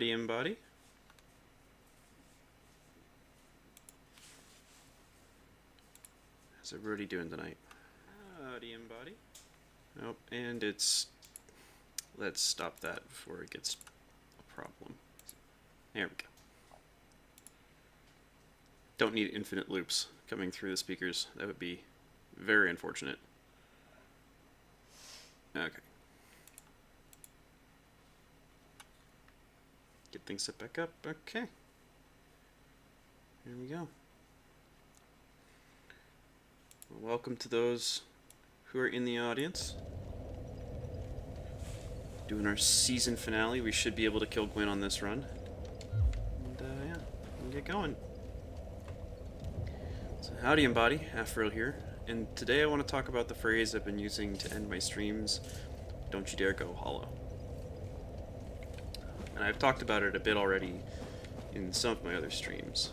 Howdy, Embody. How's everybody doing tonight? Howdy, Embody. Nope, and it's... Let's stop that before it gets a problem. There we go. Don't need infinite loops coming through the speakers. That would be very unfortunate. Okay. Get things set back up. Okay. Here we go. Well, welcome to those who are in the audience. Doing our season finale. We should be able to kill Gwyn on this run. And yeah, we'll get going. So howdy, Embody. Afro here. And today I want to talk about the phrase I've been using to end my streams. Don't you dare go hollow. And I've talked about it a bit already in some of my other streams.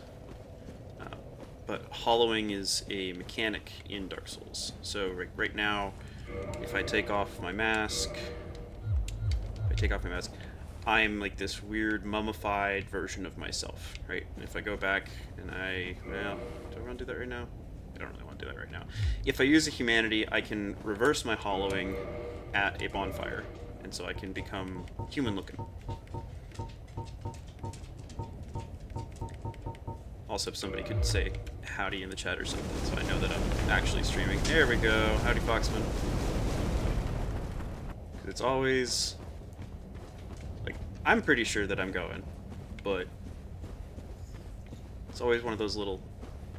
But hollowing is a mechanic in Dark Souls. So right now, if I take off my mask, I'm like this weird mummified version of myself, right? If I go back and well, do I want to do that right now? I don't really want to do that right now. If I use a humanity, I can reverse my hollowing at a bonfire, and so I can become human-looking. Also, if somebody could say howdy in the chat or something, so I know that I'm actually streaming. There we go. Howdy, Foxman. It's always... like, I'm pretty sure that I'm going, but... it's always one of those little...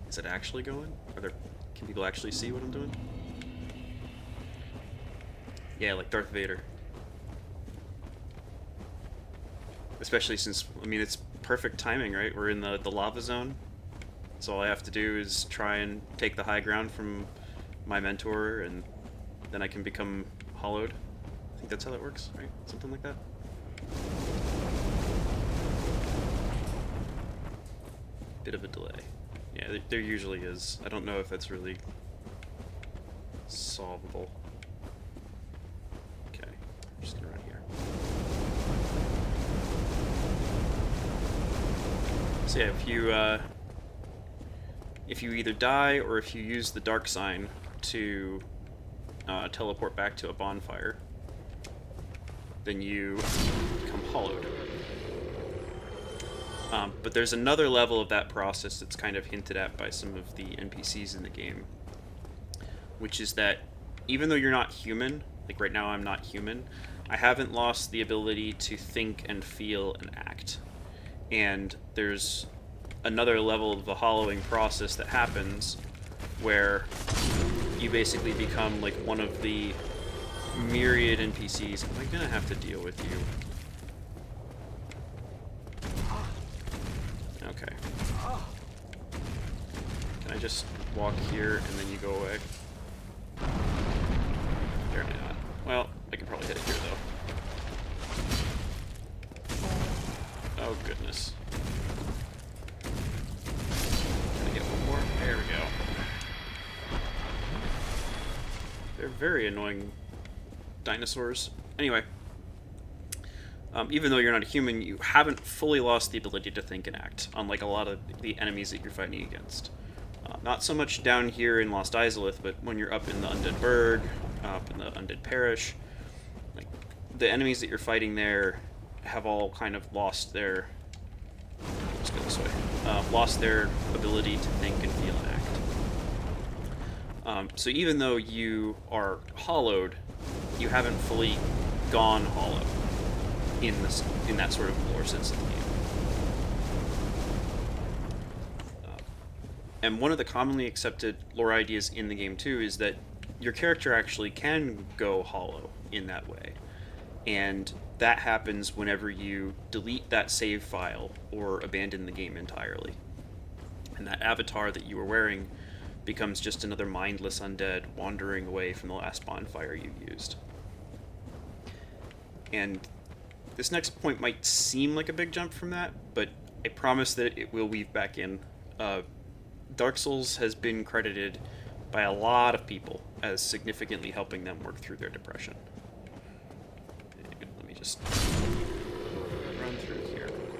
is it actually going? Can people actually see what I'm doing? Yeah, like Darth Vader. Especially since, I mean, it's perfect timing, right? We're in the lava zone. So all I have to do is try and take the high ground from my mentor, and then I can become hollowed. I think that's how that works, right? Something like that. Bit of a delay. Yeah, there usually is. I don't know if that's really solvable. Okay, I'm just gonna run here. So yeah, if you either die or if you use the dark sign to teleport back to a bonfire, then you become hollowed. But there's another level of that process that's kind of hinted at by some of the NPCs in the game, which is that even though you're not human, like right now I'm not human, I haven't lost the ability to think and feel and act. And there's another level of the hollowing process that happens where you basically become like one of the myriad NPCs. Am I gonna have to deal with you? Okay. Can I just walk here and then you go away? Apparently not. Well, I can probably hit it here though. Oh goodness. Can I get one more? There we go. They're very annoying dinosaurs. Anyway. Even though you're not a human, you haven't fully lost the ability to think and act, unlike a lot of the enemies that you're fighting against. Not so much down here in Lost Izalith, but when you're up in the Undead Burg, up in the Undead Parish, like, the enemies that you're fighting there have all kind of lost their... let's go this way. Lost their ability to think and feel and act. So even though you are hollowed, you haven't fully gone hollow in that sort of lore sense of the game. And one of the commonly accepted lore ideas in the game too is that your character actually can go hollow in that way. And that happens whenever you delete that save file or abandon the game entirely. And that avatar that you were wearing becomes just another mindless undead wandering away from the last bonfire you used. And this next point might seem like a big jump from that, but I promise that it will weave back in. Dark Souls has been credited by a lot of people as significantly helping them work through their depression. Let me just run through here real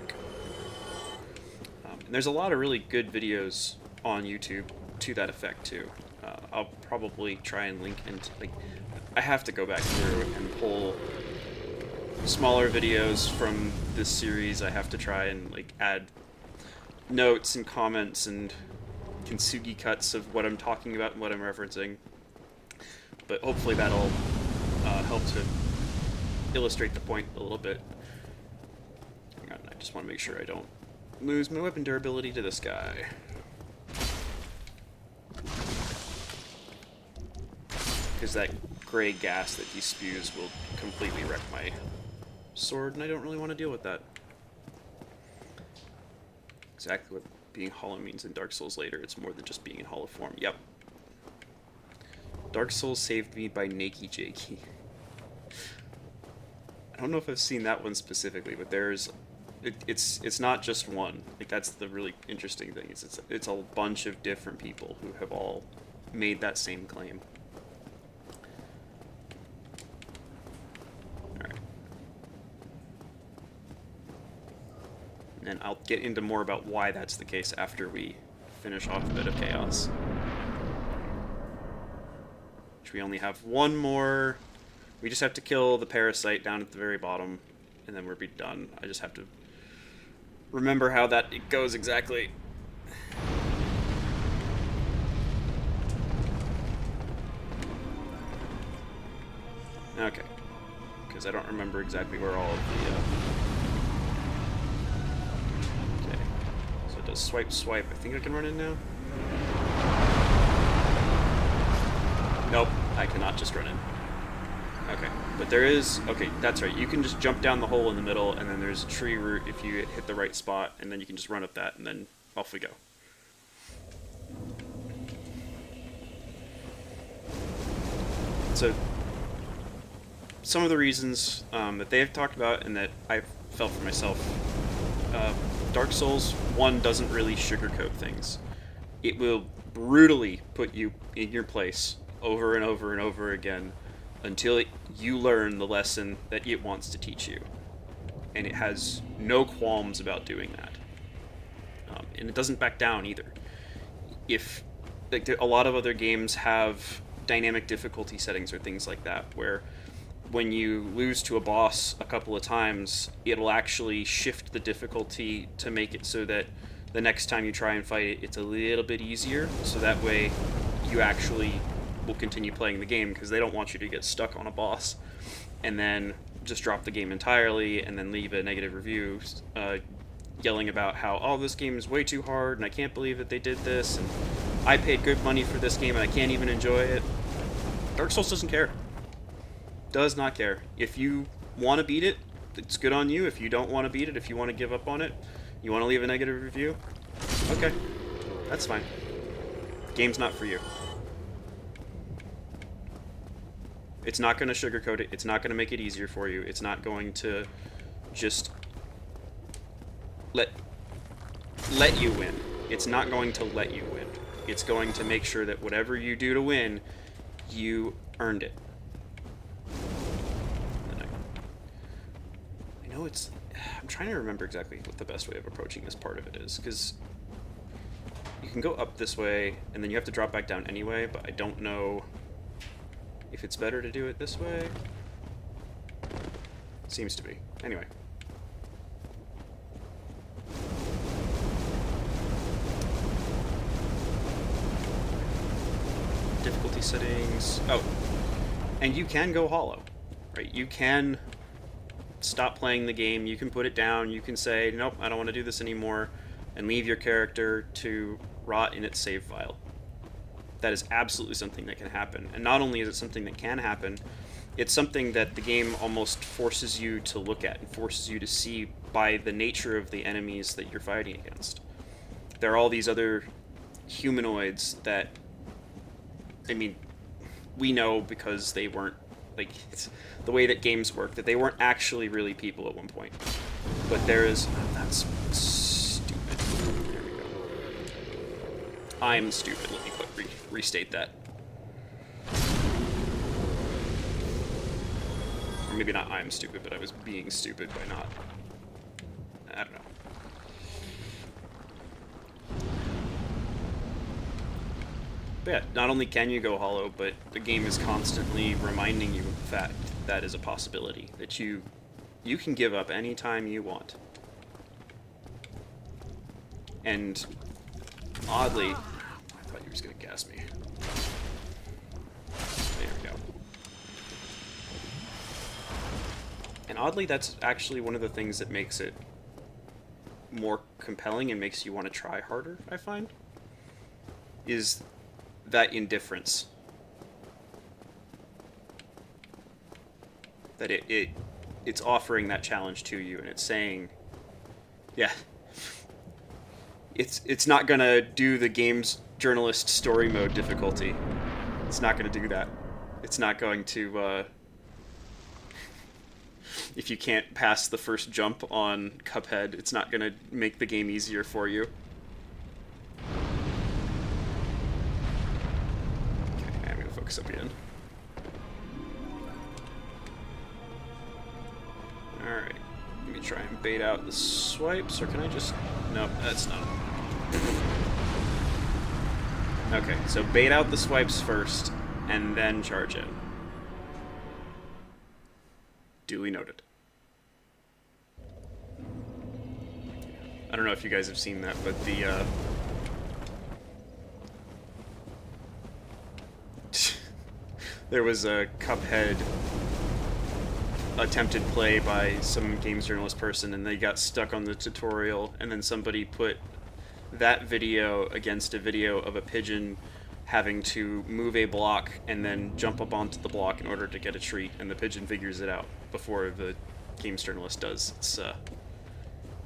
There's a lot of really good videos on YouTube to that effect too. I'll probably try and link into, like, I have to go back through and pull smaller videos from this series. I have to try and like add notes and comments and kintsugi cuts of what I'm talking about and what I'm referencing. But hopefully that'll help to illustrate the point a little bit. Hang on, I just want to make sure I don't lose my weapon durability to this guy. Because that gray gas that he spews will completely wreck my sword, and I don't really want to deal with that. Exactly what being hollow means in Dark Souls later. It's more than just being in hollow form. Yep. Dark Souls saved me by Nakey Jakey. I don't know if I've seen that one specifically, but there's... It's not just one. Like, that's the really interesting thing. It's a bunch of different people who have all made that same claim. And I'll get into more about why that's the case after we finish off a bit of Chaos. Which we only have one more. We just have to kill the parasite down at the very bottom, and then we'll be done. I just have to remember how that it goes exactly. Okay. Because I don't remember exactly where all of the... Does swipe, swipe. I think I can run in now. Nope, I cannot just run in. Okay, but there is... Okay, that's right. You can just jump down the hole in the middle, and then there's a tree root if you hit the right spot, and then you can just run up that, and then off we go. So, some of the reasons that they have talked about, and that I've felt for myself... Dark Souls 1 doesn't really sugarcoat things. It will brutally put you in your place over and over and over again until you learn the lesson that it wants to teach you. And it has no qualms about doing that. And it doesn't back down either. If like a lot of other games have dynamic difficulty settings or things like that, where when you lose to a boss a couple of times, it'll actually shift the difficulty to make it so that the next time you try and fight it, it's a little bit easier, so that way you actually will continue playing the game, because they don't want you to get stuck on a boss and then just drop the game entirely and then leave a negative review yelling about how, oh, this game is way too hard and I can't believe that they did this and I paid good money for this game and I can't even enjoy it. Dark Souls doesn't care. Does not care. If you want to beat it, it's good on you. If you don't want to beat it, if you want to give up on it, you want to leave a negative review, okay, that's fine. The game's not for you. It's not going to sugarcoat it. It's not going to make it easier for you. It's not going to just let you win. It's not going to let you win. It's going to make sure that whatever you do to win, you earned it. I'm trying to remember exactly what the best way of approaching this part of it is, because you can go up this way and then you have to drop back down anyway, but I don't know if it's better to do it this way. Seems to be. Anyway. Difficulty settings. Oh, and you can go hollow, right? You can stop playing the game, you can put it down, you can say, nope, I don't want to do this anymore, and leave your character to rot in its save file. That is absolutely something that can happen. And not only is it something that can happen, it's something that the game almost forces you to look at and forces you to see by the nature of the enemies that you're fighting against. There are all these other humanoids that, I mean, we know because they weren't, like, it's the way that games work, that they weren't actually really people at one point. But there is... Oh, that's stupid. There we go. I'm stupid. Let me restate that. Or maybe not I'm stupid, but I was being stupid by not... I don't know. But yeah, not only can you go hollow, but the game is constantly reminding you of the fact that is a possibility, that you can give up anytime you want. And oddly, I thought you were just gonna gas me. There we go. And oddly, that's actually one of the things that makes it more compelling and makes you want to try harder, I find, is that indifference. That it's offering that challenge to you, and it's saying, yeah, it's not gonna do the game's journalist story mode difficulty. It's not gonna do that. It's not going to, if you can't pass the first jump on Cuphead, it's not gonna make the game easier for you. Okay, I'm gonna focus up again. Alright, let me try and bait out the swipes, or can I just... Nope, that's not... Okay, so bait out the swipes first, and then charge in. Duly noted. I don't know if you guys have seen that, but the, there was a Cuphead attempted play by some games journalist person, and they got stuck on the tutorial, and then somebody put that video against a video of a pigeon having to move a block and then jump up onto the block in order to get a treat, and the pigeon figures it out before the games journalist does.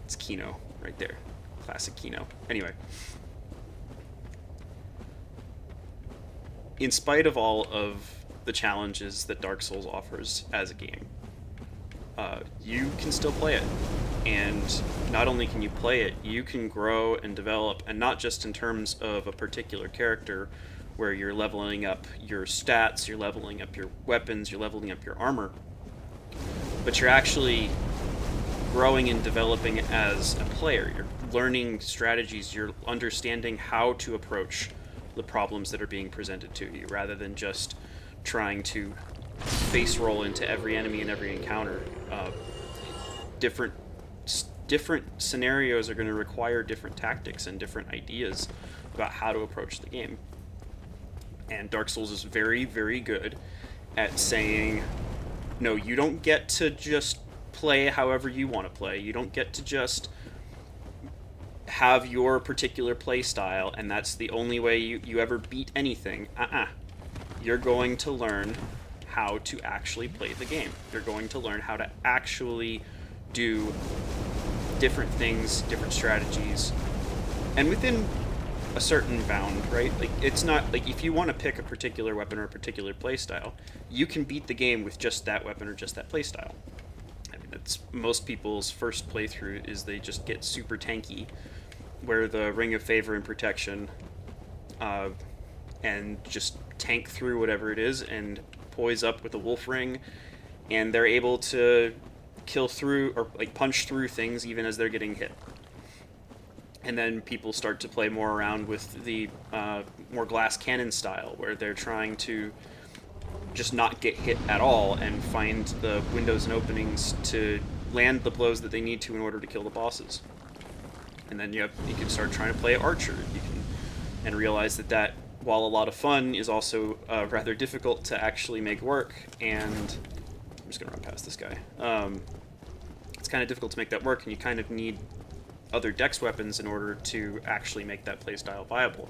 It's Kino right there. Classic Kino. Anyway. In spite of all of the challenges that Dark Souls offers as a game, you can still play it. And not only can you play it, you can grow and develop, and not just in terms of a particular character where you're leveling up your stats, you're leveling up your weapons, you're leveling up your armor, but you're actually growing and developing as a player. You're learning strategies, you're understanding how to approach the problems that are being presented to you, rather than just trying to face roll into every enemy and every encounter. Different scenarios are going to require different tactics and different ideas about how to approach the game. And Dark Souls is very, very good at saying, no, you don't get to just play however you want to play. You don't get to just have your particular play style, and that's the only way you ever beat anything. You're going to learn how to actually play the game. You're going to learn how to actually do different things, different strategies, and within a certain bound, right? Like, it's not like if you want to pick a particular weapon or a particular playstyle, you can beat the game with just that weapon or just that playstyle. I mean, that's most people's first playthrough, is they just get super tanky, wear the Ring of Favor and Protection, and just tank through whatever it is, and poise up with a Wolf Ring, and they're able to kill through, or like punch through things even as they're getting hit. And then people start to play more around with the more glass cannon style, where they're trying to just not get hit at all and find the windows and openings to land the blows that they need to in order to kill the bosses. And then you can start trying to play Archer, and realize that while a lot of fun, is also rather difficult to actually make work. And I'm just gonna run past this guy. It's kind of difficult to make that work, and you kind of need other dex weapons in order to actually make that playstyle viable.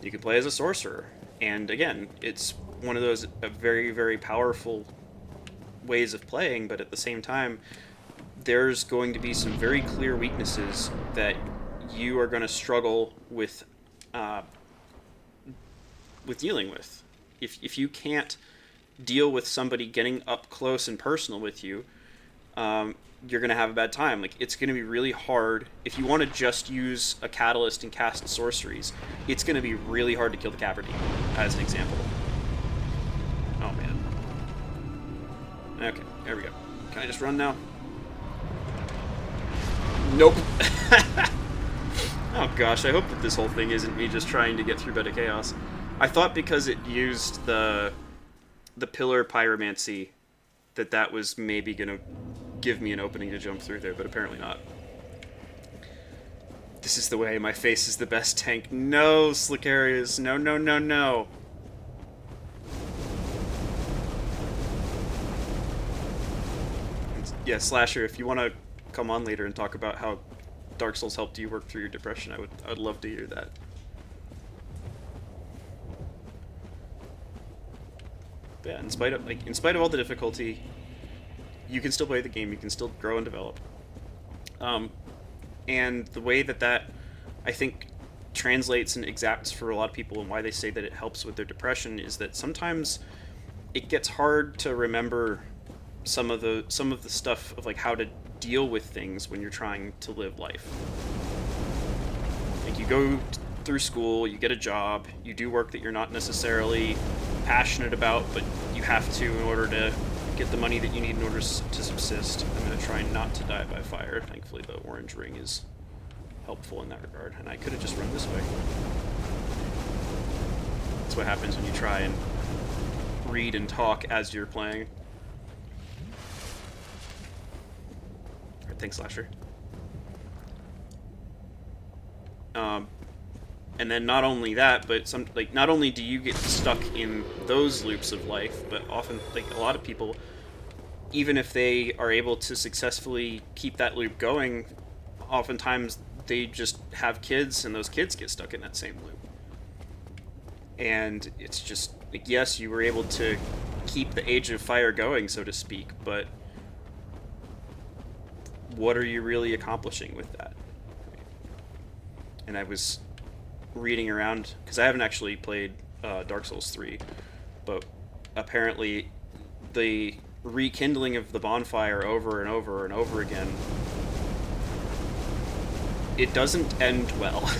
You can play as a sorcerer, and again, it's one of those very, very powerful ways of playing, but at the same time, there's going to be some very clear weaknesses that you are going to struggle with dealing with. If you can't deal with somebody getting up close and personal with you, you're going to have a bad time. Like, it's going to be really hard. If you want to just use a catalyst and cast sorceries, it's going to be really hard to kill the Cavern Demon, as an example. Oh, man. Okay, there we go. Can I just run now? Nope. Oh, gosh, I hope that this whole thing isn't me just trying to get through Bed of Chaos. I thought because it used the pillar pyromancy that was maybe gonna give me an opening to jump through there, but apparently not. This is the way. My face is the best tank. No, Slicarius. No, no, no, no. Yeah, Slasher, if you want to come on later and talk about how Dark Souls helped you work through your depression, I would love to hear that. But yeah, in spite of all the difficulty, you can still play the game. You can still grow and develop. And the way that I think translates and exacts for a lot of people, and why they say that it helps with their depression, is that sometimes it gets hard to remember some of the stuff of like how to deal with things when you're trying to live life. Like you go through school, you get a job, you do work that you're not necessarily passionate about, but you have to in order to get the money that you need in order to subsist. I'm going to try not to die by fire. Thankfully the orange ring is helpful in that regard, and I could have just run this way. That's what happens when you try and read and talk as you're playing. Alright, thanks, Slasher. And then not only that, but not only do you get stuck in those loops of life, but often, like a lot of people, even if they are able to successfully keep that loop going, oftentimes they just have kids, and those kids get stuck in that same loop. And it's just, like, yes, you were able to keep the Age of Fire going, so to speak, but what are you really accomplishing with that? And I was reading around, because I haven't actually played Dark Souls 3, but apparently the rekindling of the bonfire over and over and over again, it doesn't end well.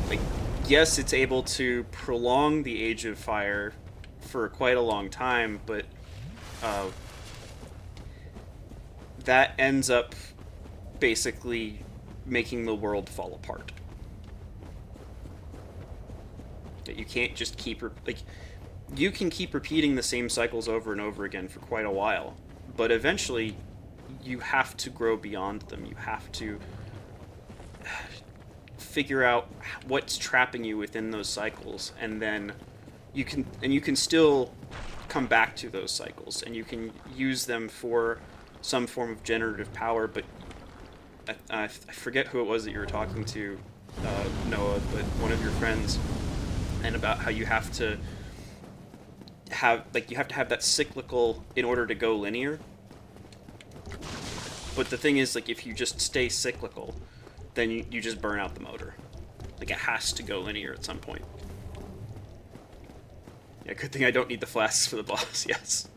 Like, yes, it's able to prolong the Age of Fire for quite a long time, but that ends up basically making the world fall apart. That you can't just keep you can keep repeating the same cycles over and over again for quite a while, but eventually you have to grow beyond them. You have to figure out what's trapping you within those cycles, and then you can still come back to those cycles, and you can use them for some form of generative power. But I forget who it was that you were talking to, Noah, but one of your friends, and about how you have to have that cyclical in order to go linear. But the thing is, like, if you just stay cyclical, then you just burn out the motor. Like, it has to go linear at some point. Yeah, good thing I don't need the flasks for the boss, yes.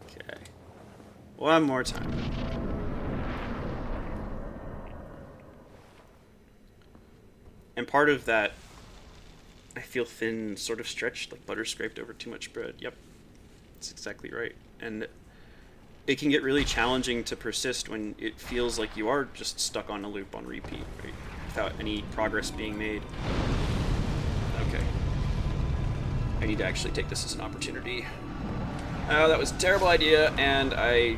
Okay. One more time. And part of that, I feel thin, sort of stretched, like butter scraped over too much bread. Yep, that's exactly right. And it can get really challenging to persist when it feels like you are just stuck on a loop on repeat, right? Without any progress being made. Okay. I need to actually take this as an opportunity. Oh, that was a terrible idea, and I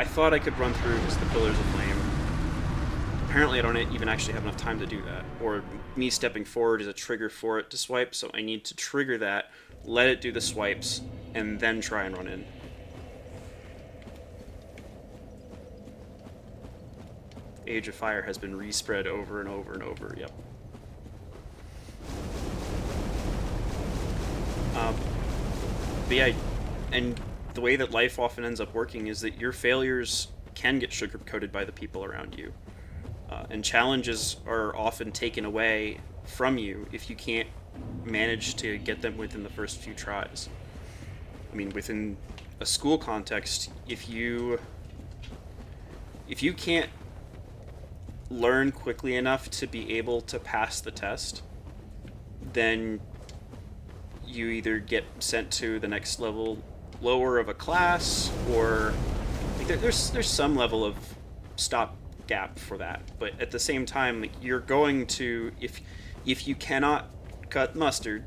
thought I could run through just the Pillars of Flame. Apparently I don't even actually have enough time to do that, or me stepping forward is a trigger for it to swipe, so I need to trigger that, let it do the swipes, and then try and run in. Age of Fire has been respread over and over and over, yep. But yeah, and the way that life often ends up working is that your failures can get sugar-coated by the people around you. And challenges are often taken away from you if you can't manage to get them within the first few tries. I mean, within a school context, if you can't learn quickly enough to be able to pass the test, then you either get sent to the next level lower of a class, or like there's some level of stop gap for that. But at the same time, like, you're going to, if you cannot cut mustard,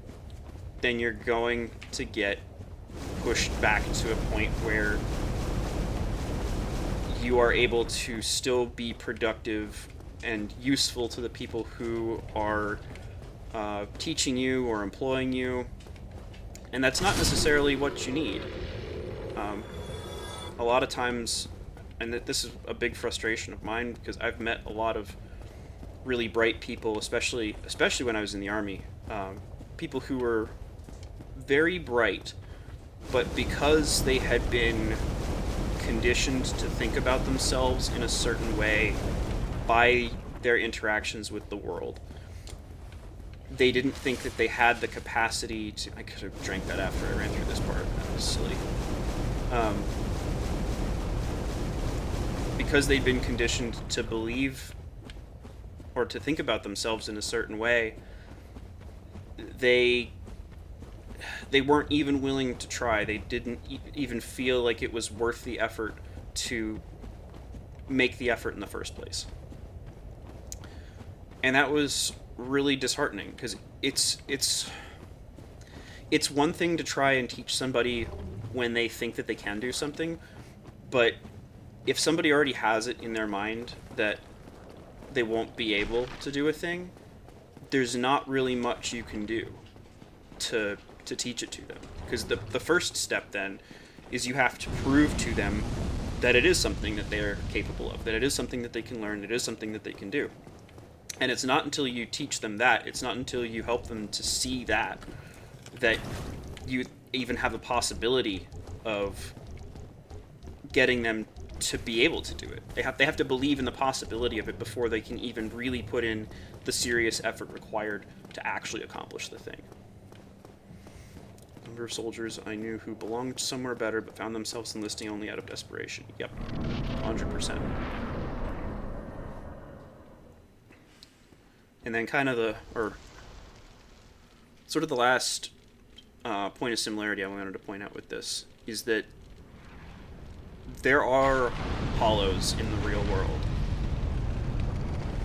then you're going to get pushed back to a point where you are able to still be productive and useful to the people who are teaching you or employing you, and that's not necessarily what you need. A lot of times, and this is a big frustration of mine, because I've met a lot of really bright people, especially when I was in the Army, people who were very bright, but because they had been conditioned to think about themselves in a certain way by their interactions with the world, they didn't think that they had the capacity to... I could have drank that after I ran through this part. That was silly. Because they'd been conditioned to believe or to think about themselves in a certain way, they weren't even willing to try. They didn't even feel like it was worth the effort to make the effort in the first place. And that was really disheartening, because it's one thing to try and teach somebody when they think that they can do something, but if somebody already has it in their mind that they won't be able to do a thing, there's not really much you can do to teach it to them. Because the first step then is you have to prove to them that it is something that they're capable of, that it is something that they can learn, it is something that they can do. And it's not until you teach them that, it's not until you help them to see that you even have a possibility of getting them to be able to do it. They have to believe in the possibility of it before they can even really put in the serious effort required to actually accomplish the thing. Number of soldiers I knew who belonged somewhere better but found themselves enlisting only out of desperation. Yep, 100%. And then kind of the last point of similarity I wanted to point out with this is that there are hollows in the real world.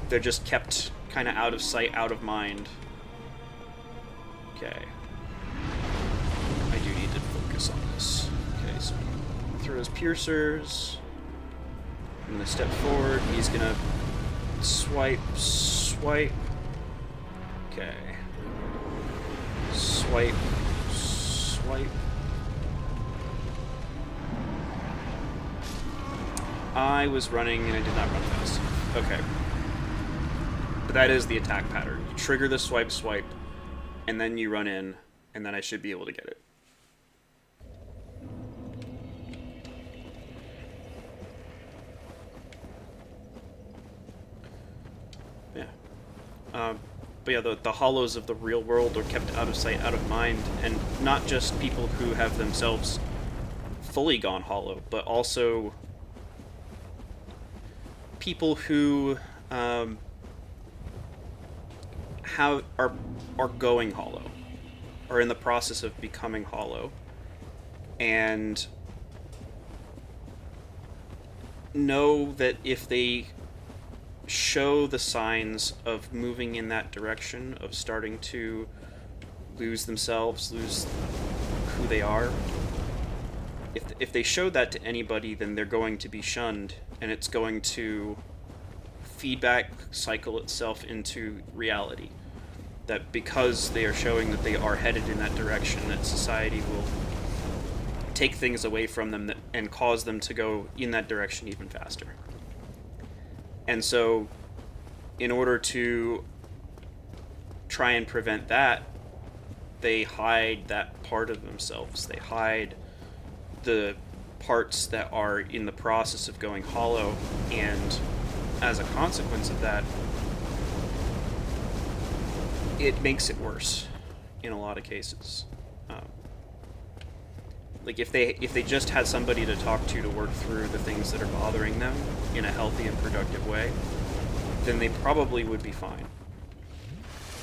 They're just kept kind of out of sight, out of mind. Okay. I do need to focus on this. Okay, so through his piercers. I'm gonna step forward. He's gonna swipe. Okay. Swipe. I was running and I did not run fast enough. Okay. But that is the attack pattern. You trigger the swipe, and then you run in, and then I should be able to get it. Yeah. But yeah, the hollows of the real world are kept out of sight, out of mind, and not just people who have themselves fully gone hollow, but also people who are going hollow, are in the process of becoming hollow, and know that if they show the signs of moving in that direction, of starting to lose themselves, lose who they are, if they show that to anybody, then they're going to be shunned, and it's going to feedback cycle itself into reality. That because they are showing that they are headed in that direction, that society will take things away from them and cause them to go in that direction even faster. And so, in order to try and prevent that, they hide that part of themselves. They hide the parts that are in the process of going hollow, and as a consequence of that, it makes it worse in a lot of cases. Like if they just had somebody to talk to work through the things that are bothering them in a healthy and productive way, then they probably would be fine.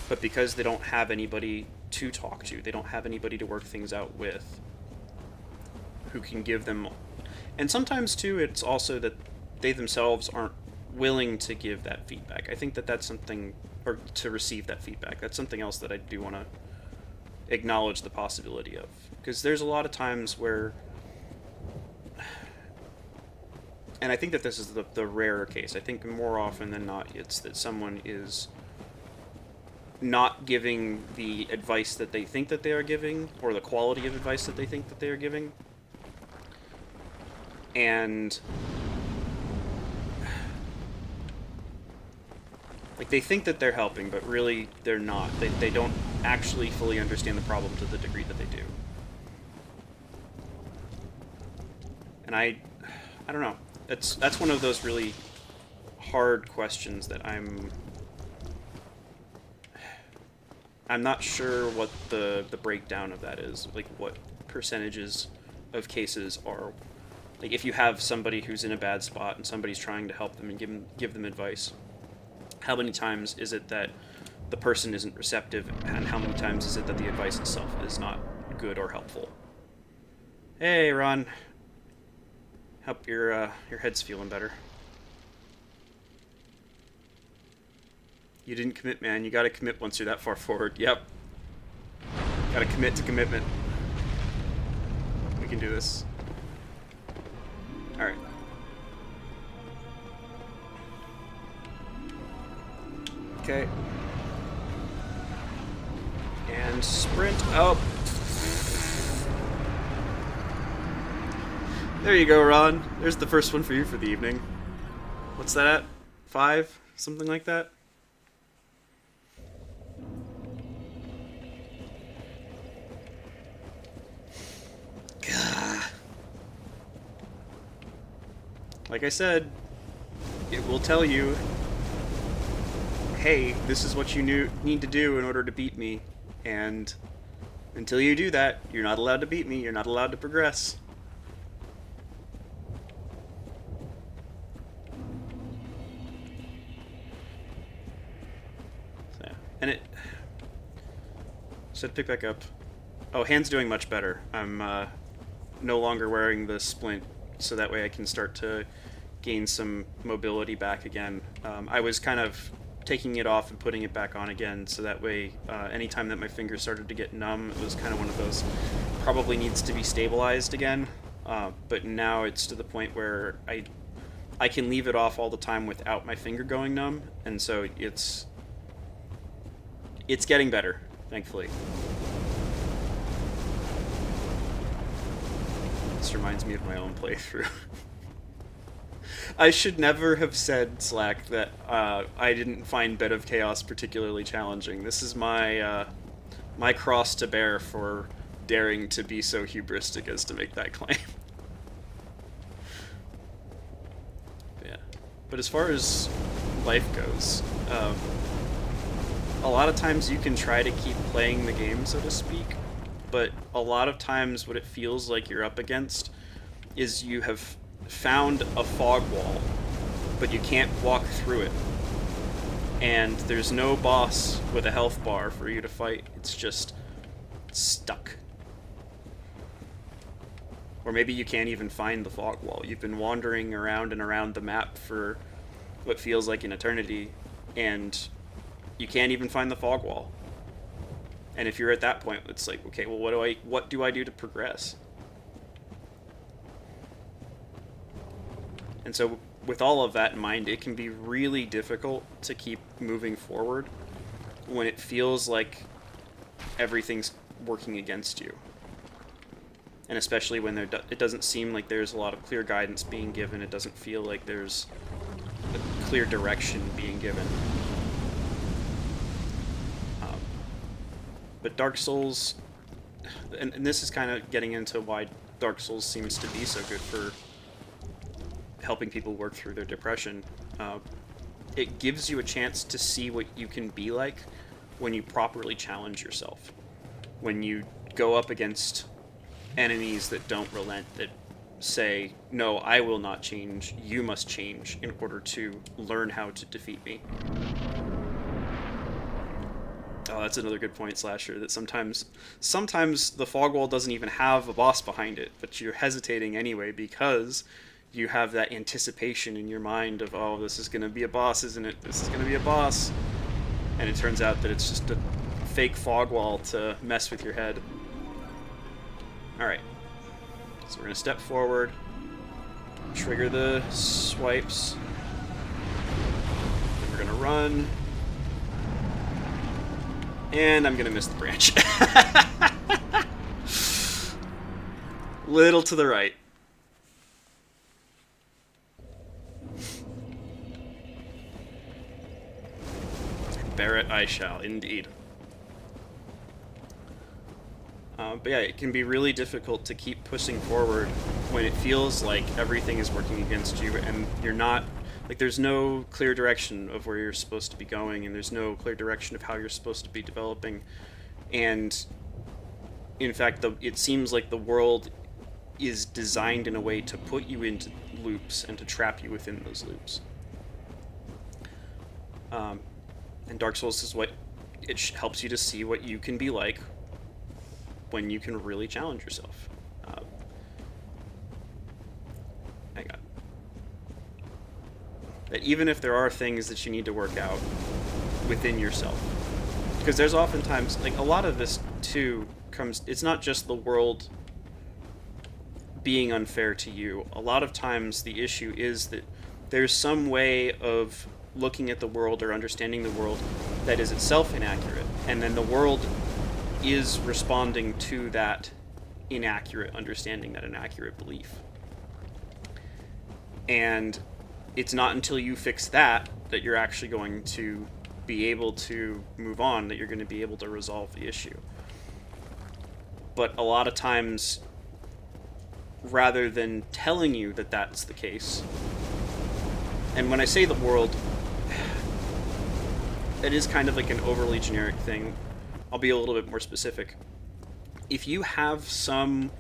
But because they don't have anybody to talk to, they don't have anybody to work things out with, who can give them... And sometimes, too, it's also that they themselves aren't willing to give that feedback. I think that that's something, or to receive that feedback. That's something else that I do want to acknowledge the possibility of, because there's a lot of times where, and I think that this is the rarer case. I think more often than not, it's that someone is not giving the advice that they think that they are giving, or the quality of advice that they think that they are giving, and like they think that they're helping, but really they're not. They don't actually fully understand the problem to the degree that they do. And I don't know. That's one of those really hard questions that I'm not sure what the breakdown of that is. Like, what percentages of cases are, like, if you have somebody who's in a bad spot and somebody's trying to help them and give them advice, how many times is it that the person isn't receptive, and how many times is it that the advice itself is not good or helpful? Hey, Ron. Hope your head's feeling better. You didn't commit, man. You gotta commit once you're that far forward. Yep. Gotta commit to commitment. We can do this. Alright. Okay. And sprint. Oh. There you go, Ron. There's the first one for you for the evening. What's that at? 5? Something like that? Gah. Like I said, it will tell you, hey, this is what you need to do in order to beat me, and until you do that, you're not allowed to beat me, you're not allowed to progress. So, and it said pick back up. Oh, hand's doing much better. I'm no longer wearing the splint, so that way I can start to gain some mobility back again. I was kind of taking it off and putting it back on again, so that way anytime that my fingers started to get numb, it was kind of one of those, probably needs to be stabilized again. But now it's to the point where I can leave it off all the time without my finger going numb, and so it's getting better, thankfully. This reminds me of my own playthrough. I should never have said, Slack, that I didn't find Bed of Chaos particularly challenging. This is my my cross to bear for daring to be so hubristic as to make that claim. Yeah. But as far as life goes, a lot of times you can try to keep playing the game, so to speak, but a lot of times what it feels like you're up against is you have found a fog wall, but you can't walk through it. And there's no boss with a health bar for you to fight. It's just stuck. Or maybe you can't even find the fog wall. You've been wandering around and around the map for what feels like an eternity, and you can't even find the fog wall. And if you're at that point, it's like, okay, well, what do I do to progress? And so with all of that in mind, it can be really difficult to keep moving forward when it feels like everything's working against you. And especially when it doesn't seem like there's a lot of clear guidance being given. It doesn't feel like there's a clear direction being given. But Dark Souls, and this is kind of getting into why Dark Souls seems to be so good for helping people work through their depression. It gives you a chance to see what you can be like when you properly challenge yourself. When you go up against enemies that don't relent, that say, no, I will not change, you must change in order to learn how to defeat me. Oh, that's another good point, Slasher, that sometimes the fog wall doesn't even have a boss behind it, but you're hesitating anyway because you have that anticipation in your mind of, oh, this is going to be a boss, isn't it? This is going to be a boss. And it turns out that it's just a fake fog wall to mess with your head. Alright. So we're going to step forward, trigger the swipes, then we're going to run, and I'm going to miss the branch. Little to the right. Bear it I shall, indeed. But yeah, it can be really difficult to keep pushing forward when it feels like everything is working against you and you're not, like, there's no clear direction of where you're supposed to be going, and there's no clear direction of how you're supposed to be developing. And in fact, it seems like the world is designed in a way to put you into loops and to trap you within those loops. And Dark Souls is what it helps you to see what you can be like when you can really challenge yourself. Hang on. That even if there are things that you need to work out within yourself, because there's oftentimes, like, a lot of this too comes, it's not just the world being unfair to you. A lot of times the issue is that there's some way of looking at the world or understanding the world that is itself inaccurate, and then the world is responding to that inaccurate understanding, that inaccurate belief. And it's not until you fix that that you're actually going to be able to move on, that you're going to be able to resolve the issue. But a lot of times, rather than telling you that that's the case, and when I say the world, it is kind of like an overly generic thing. I'll be a little bit more specific. If you have some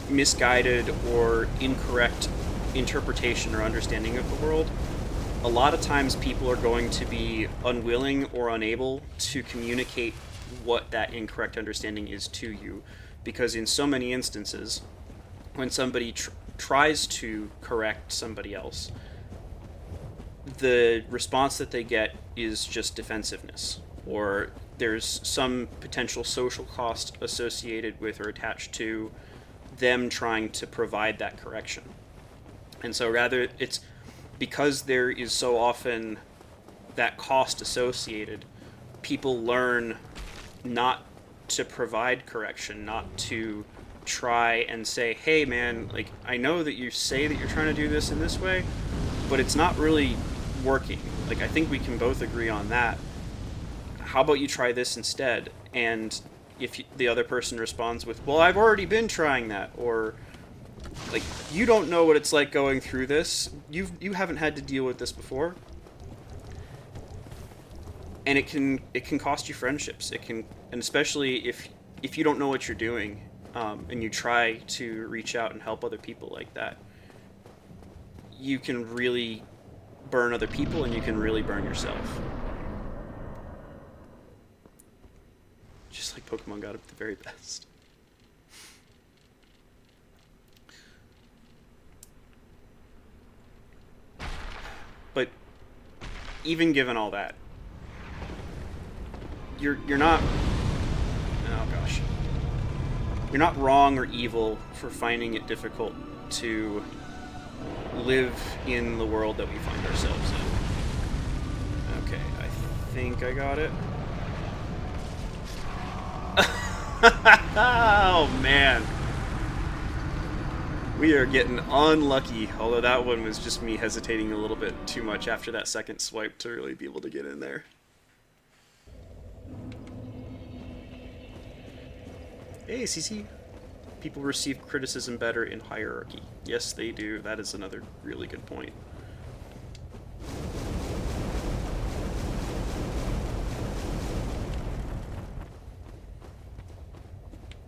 misguided or incorrect interpretation or understanding of the world, a lot of times people are going to be unwilling or unable to communicate what that incorrect understanding is to you, because in so many instances, when somebody tries to correct somebody else, the response that they get is just defensiveness, or there's some potential social cost associated with or attached to them trying to provide that correction. And so rather, it's because there is so often that cost associated, people learn not to provide correction, not to try and say, hey man, like, I know that you say that you're trying to do this in this way, but it's not really working. Like, I think we can both agree on that. How about you try this instead? And if the other person responds with, well, I've already been trying that, or like, you don't know what it's like going through this, you haven't had to deal with this before, and it can cost you friendships. It can, and especially if you don't know what you're doing, and you try to reach out and help other people like that, you can really burn other people, and you can really burn yourself. Just like Pokemon got at the very best. But even given all that, you're not, oh gosh, you're not wrong or evil for finding it difficult to live in the world that we find ourselves in. Okay, I think I got it. Oh man, we are getting unlucky, although that one was just me hesitating a little bit too much after that second swipe to really be able to get in there. Hey CC, people receive criticism better in hierarchy. Yes they do, that is another really good point.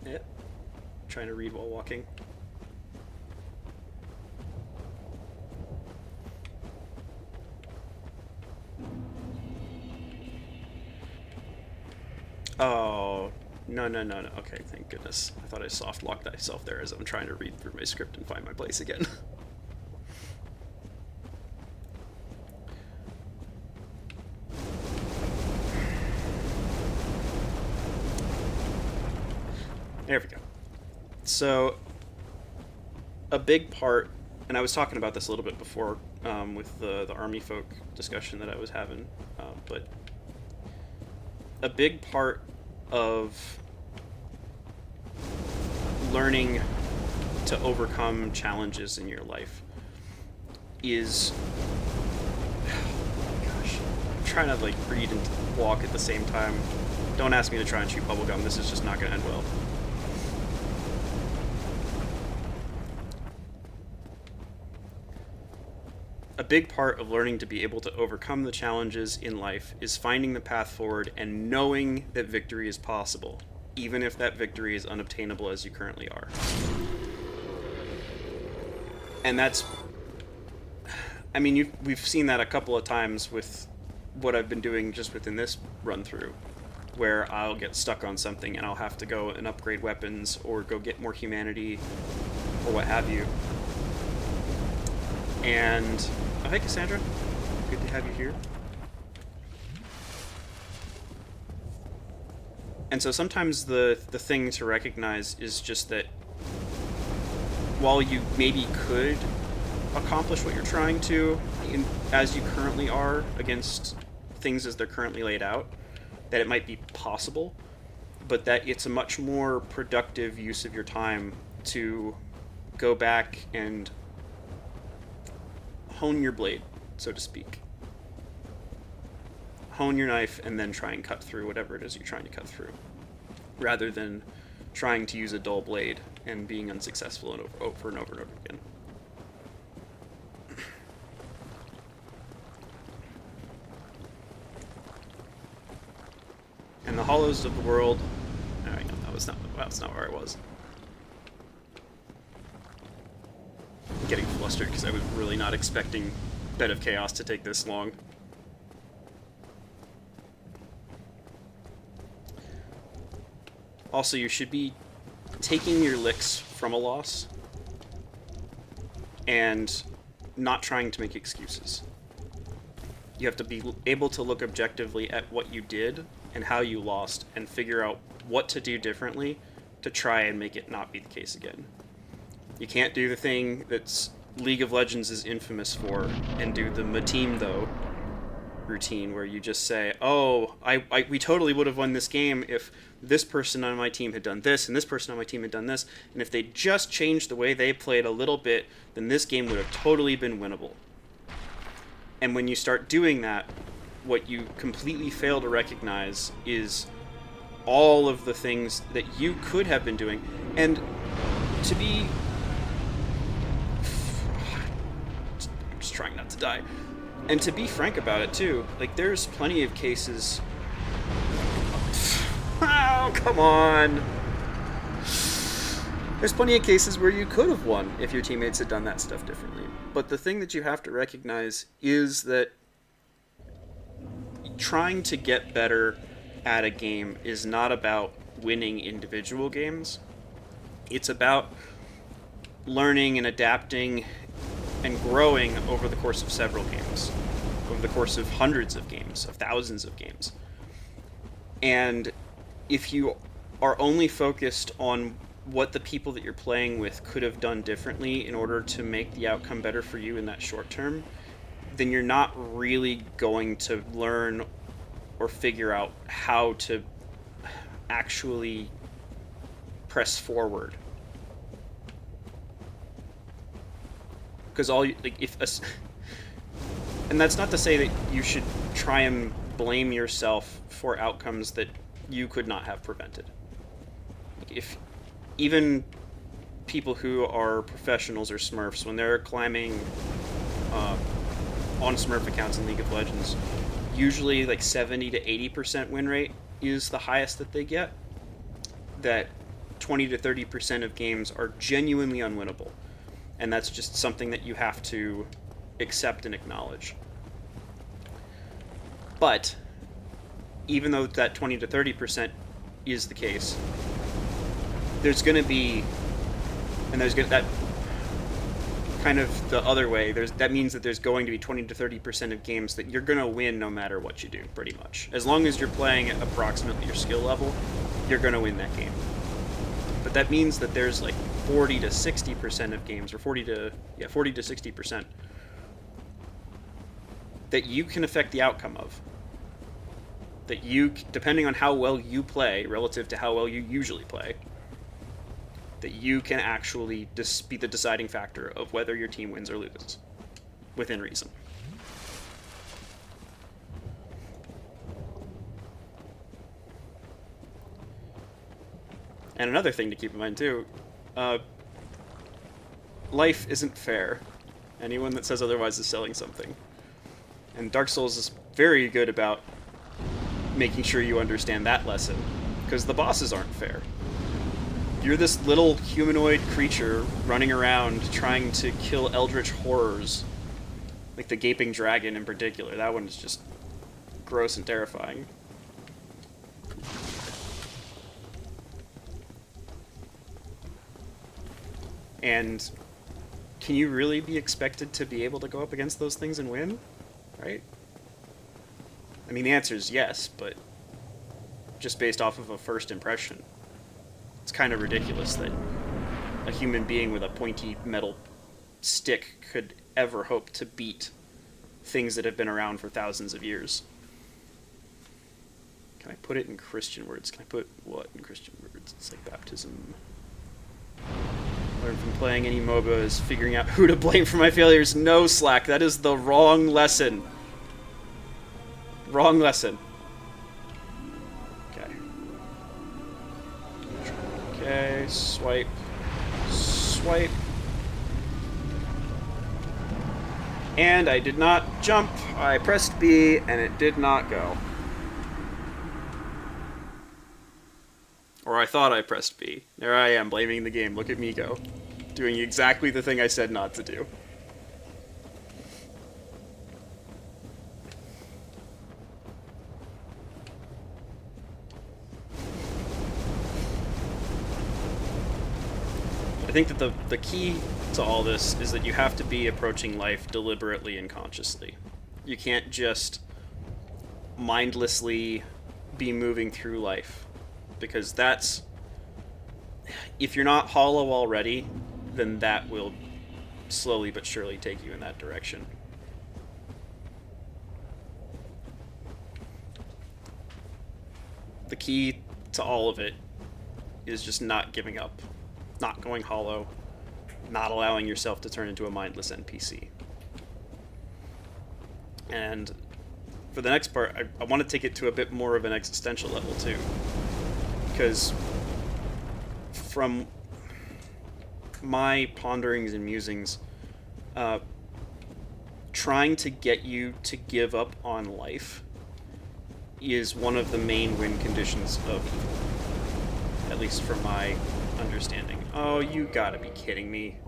Yeah, trying to read while walking. Oh, no. Okay, thank goodness. I thought I soft locked myself there as I'm trying to read through my script and find my place again. There we go. So, a big part, and I was talking about this a little bit before with the army folk discussion that I was having, but a big part of learning to overcome challenges in your life is, gosh, I'm trying to like read and walk at the same time. Don't ask me to try and chew bubblegum. This is just not going to end well. A big part of learning to be able to overcome the challenges in life is finding the path forward and knowing that victory is possible, even if that victory is unobtainable as you currently are. And that's, I mean, we've seen that a couple of times with what I've been doing just within this run through, where I'll get stuck on something and I'll have to go and upgrade weapons or go get more humanity or what have you. And oh, hey Cassandra, good to have you here. And so sometimes the thing to recognize is just that while you maybe could accomplish what you're trying to as you currently are against things as they're currently laid out, that it might be possible, but that it's a much more productive use of your time to go back and hone your blade, so to speak. Hone your knife and then try and cut through whatever it is you're trying to cut through, rather than trying to use a dull blade and being unsuccessful and over and over and over again. And the hollows of the world. Oh, no, that's not where I was. I'm getting flustered because I was really not expecting Bed of Chaos to take this long. Also, you should be taking your licks from a loss and not trying to make excuses. You have to be able to look objectively at what you did and how you lost and figure out what to do differently to try and make it not be the case again. You can't do the thing that's League of Legends is infamous for and do the "my team though" routine where you just say, oh, we totally would have won this game if this person on my team had done this and this person on my team had done this, and if they just changed the way they played a little bit, then this game would have totally been winnable. And when you start doing that, what you completely fail to recognize is all of the things that you could have been doing. And to be... I'm just trying not to die. And to be frank about it, too, like, there's plenty of cases... Oh, come on! There's plenty of cases where you could have won if your teammates had done that stuff differently. But the thing that you have to recognize is that trying to get better at a game is not about winning individual games. It's about learning and adapting and growing over the course of several games, over the course of hundreds of games, of thousands of games. And if you are only focused on what the people that you're playing with could have done differently in order to make the outcome better for you in that short term, then you're not really going to learn or figure out how to actually press forward. Because all you, like, if a, and that's not to say that you should try and blame yourself for outcomes that you could not have prevented. Like, if even people who are professionals or Smurfs, when they're climbing on Smurf accounts in League of Legends, usually like 70 to 80% win rate is the highest that they get. That 20 to 30% of games are genuinely unwinnable. And that's just something that you have to accept and acknowledge. But even though that 20 to 30% is the case, there's going to be, and there's that kind of the other way, that means that there's going to be 20 to 30% of games that you're going to win no matter what you do, pretty much. As long as you're playing at approximately your skill level, you're going to win that game. that means that there's like 40 to 60% of games, or 40 to 60% that you can affect the outcome of. That you, depending on how well you play relative to how well you usually play, that you can actually be the deciding factor of whether your team wins or loses, within reason. And another thing to keep in mind too, life isn't fair. Anyone that says otherwise is selling something. And Dark Souls is very good about making sure you understand that lesson, because the bosses aren't fair. You're this little humanoid creature running around trying to kill eldritch horrors, like the Gaping Dragon in particular. That one is just gross and terrifying. And can you really be expected to be able to go up against those things and win? Right? I mean, the answer is yes, but just based off of a first impression, it's kind of ridiculous that a human being with a pointy metal stick could ever hope to beat things that have been around for thousands of years. Can I put it in Christian words? Can I put what in Christian words? It's like baptism. Learn from playing any MOBA is figuring out who to blame for my failures. No, Slack, that is the wrong lesson. Wrong lesson. Okay. Okay, swipe. Swipe. And I did not jump. I pressed B and it did not go. Or I thought I pressed B. There I am, blaming the game. Look at me go. Doing exactly the thing I said not to do. I think that the key to all this is that you have to be approaching life deliberately and consciously. You can't just mindlessly be moving through life. Because that's... if you're not hollow already, then that will slowly but surely take you in that direction. The key to all of it is just not giving up. Not going hollow. Not allowing yourself to turn into a mindless NPC. And for the next part, I want to take it to a bit more of an existential level too. Because from my ponderings and musings, trying to get you to give up on life is one of the main win conditions of evil. At least from my understanding. Oh, you gotta be kidding me.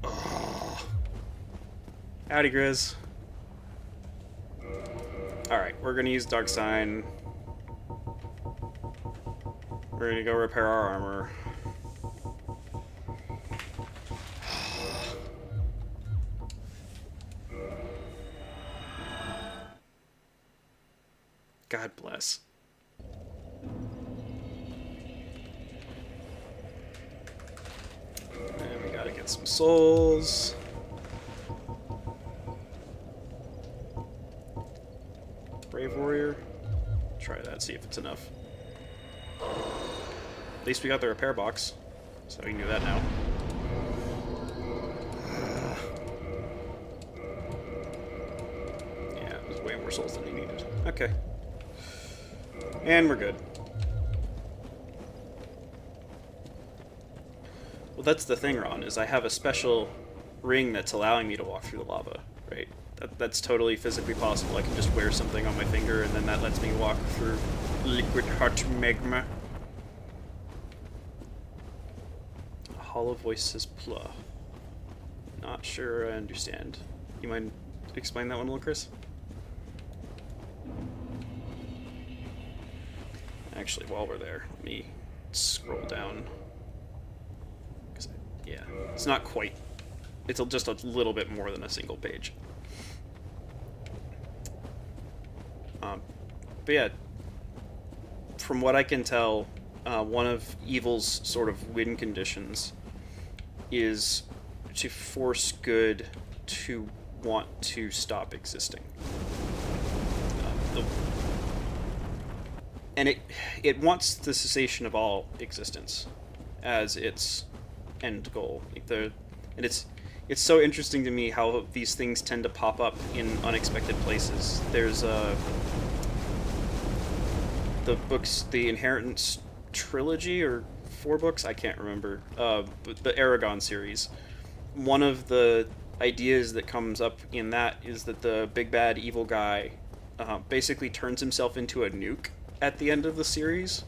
Oh. Howdy, Grizz. Alright, we're gonna use Dark Sign. We're gonna go repair our armor. God bless. And we gotta get some souls. Brave Warrior. Try that, see if it's enough. At least we got the repair box, so we can do that now. Yeah, there's way more souls than he needed. Okay. And we're good. Well, that's the thing, Ron, is I have a special ring that's allowing me to walk through the lava, right? That's totally physically possible. I can just wear something on my finger, and then that lets me walk through liquid hot magma. Hollow Voice says Pla. Not sure I understand. You mind explain that one a little, Chris? Actually, while we're there, let me scroll down. Yeah, it's not quite. It's just a little bit more than a single page. But yeah, from what I can tell, one of evil's sort of win conditions is to force good to want to stop existing. And it wants the cessation of all existence as its end goal. And it's so interesting to me how these things tend to pop up in unexpected places. There's the books, the Inheritance trilogy, or 4 books, I can't remember, but the Aragon series. One of the ideas that comes up in that is that the big bad evil guy basically turns himself into a nuke at the end of the series,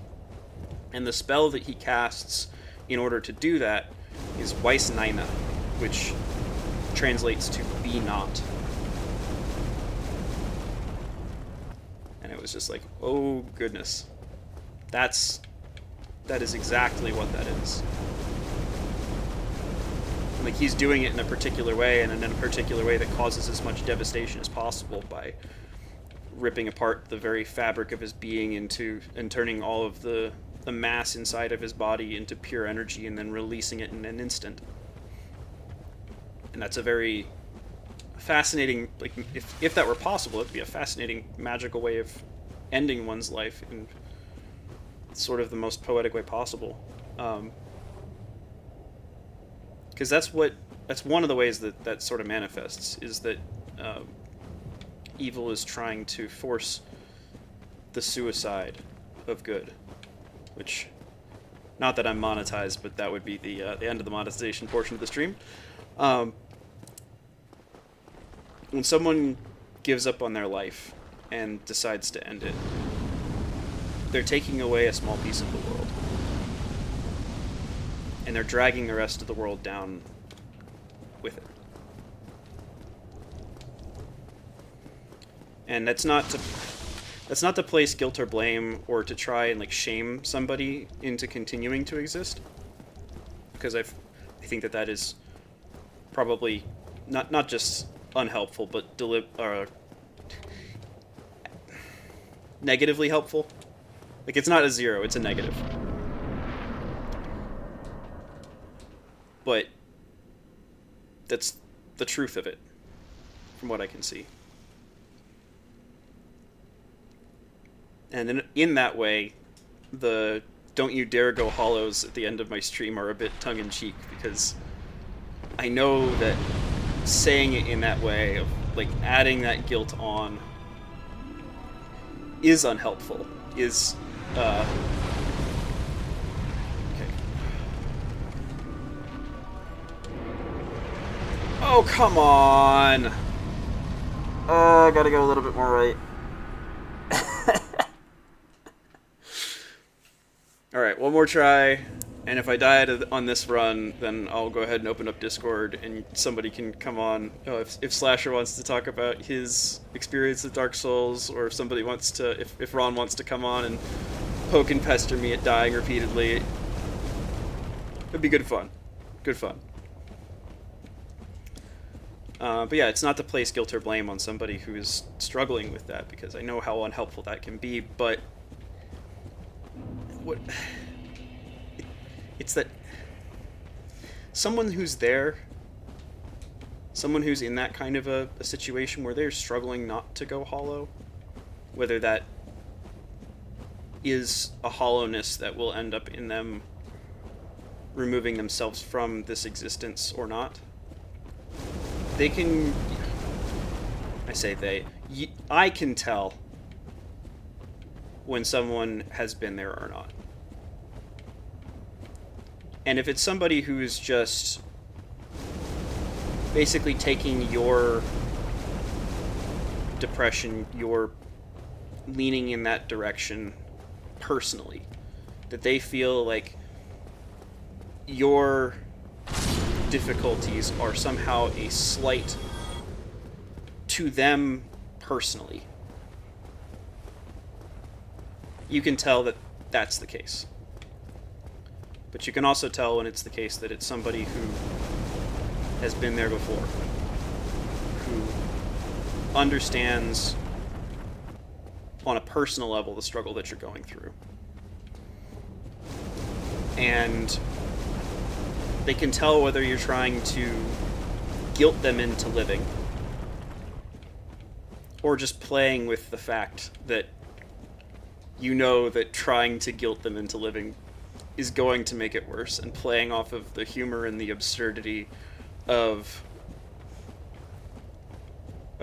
and the spell that he casts in order to do that is Weiss Nina, which translates to be not. And it was just like, oh goodness, that is exactly what that is. Like, he's doing it in a particular way, and in a particular way that causes as much devastation as possible by ripping apart the very fabric of his being and turning all of the mass inside of his body into pure energy and then releasing it in an instant. And that's a very fascinating, like, if that were possible, it'd be a fascinating magical way of ending one's life in sort of the most poetic way possible. Because that's one of the ways that sort of manifests, is that evil is trying to force the suicide of good, which, not that I'm monetized, but that would be the end of the monetization portion of the stream. When someone gives up on their life and decides to end it, they're taking away a small piece of the world, and they're dragging the rest of the world down with it. And that's not to place guilt or blame or to try and, like, shame somebody into continuing to exist, because I think that is probably not just unhelpful, but negatively helpful. Like, it's not a 0, it's a negative. But that's the truth of it, from what I can see. And in that way, the "Don't you dare go hollows" at the end of my stream are a bit tongue-in-cheek, because I know that saying it in that way, of, like, adding that guilt on, is unhelpful, is, okay. Oh, come on! I gotta go a little bit more right. Alright, one more try, and if I die on this run, then I'll go ahead and open up Discord, and somebody can come on. If Slasher wants to talk about his experience with Dark Souls, or if somebody wants to, if Ron wants to come on and poke and pester me at dying repeatedly, it'd be good fun. Good fun. But yeah, it's not to place guilt or blame on somebody who is struggling with that, because I know how unhelpful that can be, but it's that someone who's there, someone who's in that kind of a situation where they're struggling not to go hollow, whether that is a hollowness that will end up in them removing themselves from this existence or not, they can, I can tell when someone has been there or not. And if it's somebody who's just basically taking your depression, your leaning in that direction personally, that they feel like your difficulties are somehow a slight to them personally, you can tell that that's the case. But you can also tell when it's the case that it's somebody who has been there before, who understands on a personal level the struggle that you're going through. and they can tell whether you're trying to guilt them into living or just playing with the fact that you know that trying to guilt them into living is going to make it worse, and playing off of the humor and the absurdity of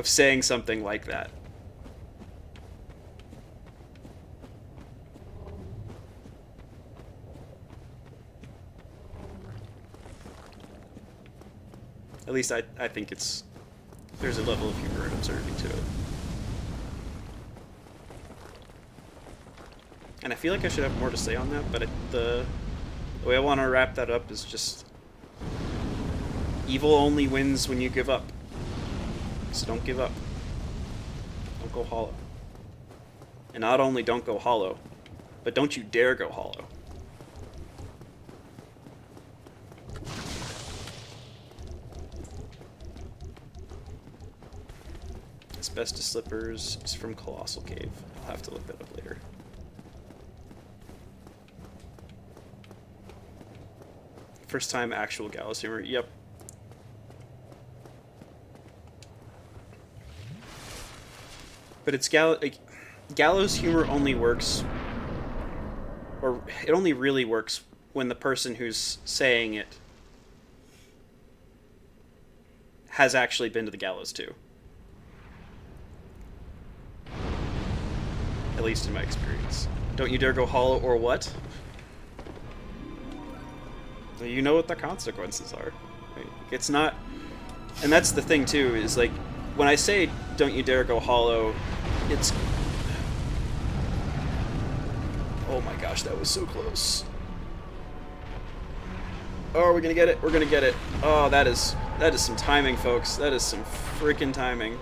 saying something like that. At least I think there's a level of humor and absurdity to it. And I feel like I should have more to say on that, but the way I want to wrap that up is just evil only wins when you give up. So don't give up. Don't go hollow. And not only don't go hollow, but don't you dare go hollow. Asbestos Slippers is from Colossal Cave. I'll have to look that up later. First time actual Gallows humor. Yep. But it's Gallows humor only works, or it only really works when the person who's saying it has actually been to the gallows too. At least in my experience. Don't you dare go hollow or what? You know what the consequences are. Right? It's not... And that's the thing too, is like, when I say don't you dare go hollow, it's... Oh my gosh, that was so close. Oh, we're gonna get it, we're gonna get it. Oh, that is some timing, folks. That is some freaking timing.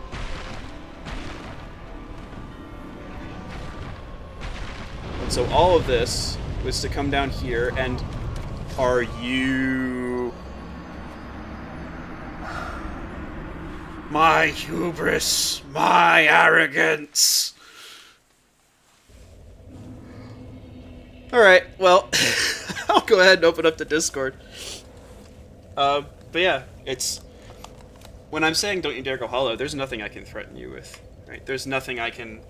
And so all of this was to come down here and... Are you... My hubris, my arrogance. Alright, well, I'll go ahead and open up the Discord. But yeah, it's... When I'm saying don't you dare go hollow, there's nothing I can threaten you with, right? There's nothing I can...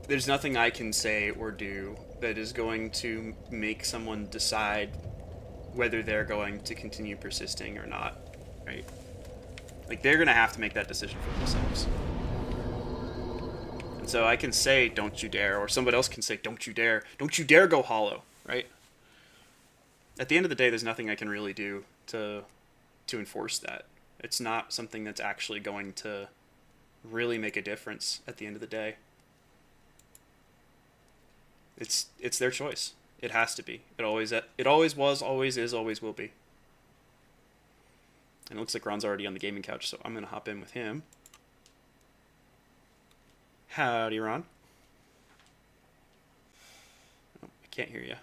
There's nothing I can say or do that is going to make someone decide whether they're going to continue persisting or not, right? Like, they're going to have to make that decision for themselves. And so I can say, don't you dare, or somebody else can say, don't you dare go hollow, right? At the end of the day, there's nothing I can really do to enforce that. It's not something that's actually going to really make a difference at the end of the day. It's their choice. It has to be. It always was, always is, always will be. And it looks like Ron's already on the gaming couch, so I'm gonna hop in with him. Howdy, Ron. Oh, I can't hear you.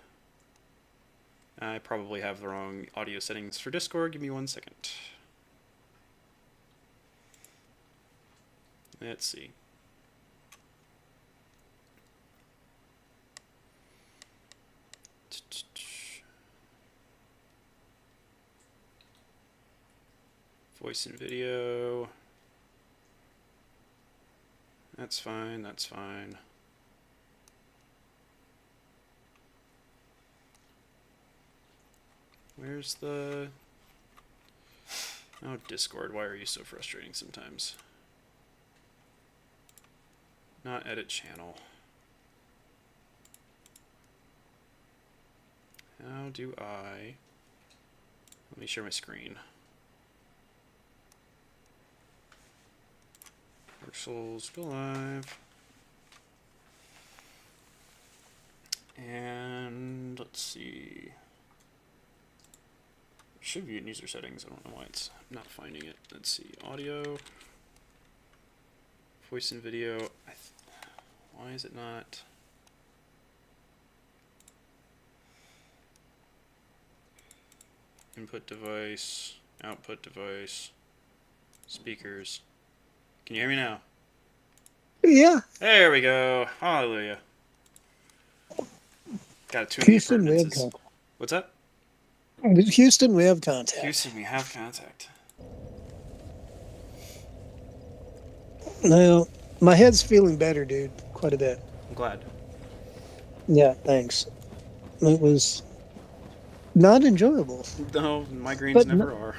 I probably have the wrong audio settings for Discord. Give me 1 second. Let's see. Voice and video. That's fine, that's fine. Where's the... Oh, Discord, why are you so frustrating sometimes? Not edit channel. How do I... Let me share my screen. Dark Souls, go live. And let's see. It should be in user settings. I don't know why it's not finding it. Let's see. Audio. Voice and video. Why is it not? Input device. Output device. Speakers. Can you hear me now? Yeah. There we go. Hallelujah. Got too many Houston, we have appurtenances. contact. What's that? Houston, we have contact. Houston, we have contact. No, my head's feeling better, dude. Quite a bit. I'm glad. Yeah, thanks. It was not enjoyable, No, migraines but never are.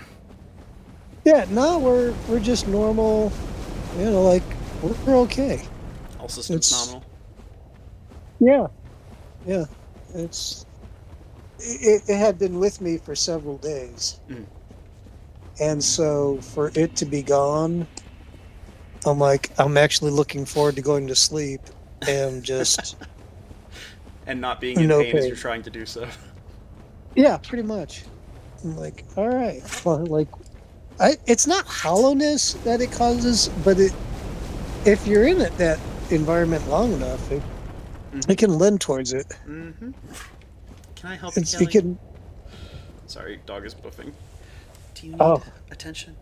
yeah, no, we're just normal. You know, like we're okay. All systems It's nominal. yeah, yeah. It's it had been with me for several days, Mm. and so for it to be gone, I'm actually looking forward to going to sleep and just And not being in no pain as you're pain. trying to do so. Yeah, pretty much. I'm like, all right, well, like it's not hollowness that it causes, but if you're in that environment long enough, it can lend towards it. Mm-hmm. Can I help you, It Kelly? can. Sorry, dog is buffing. Do you need Oh attention?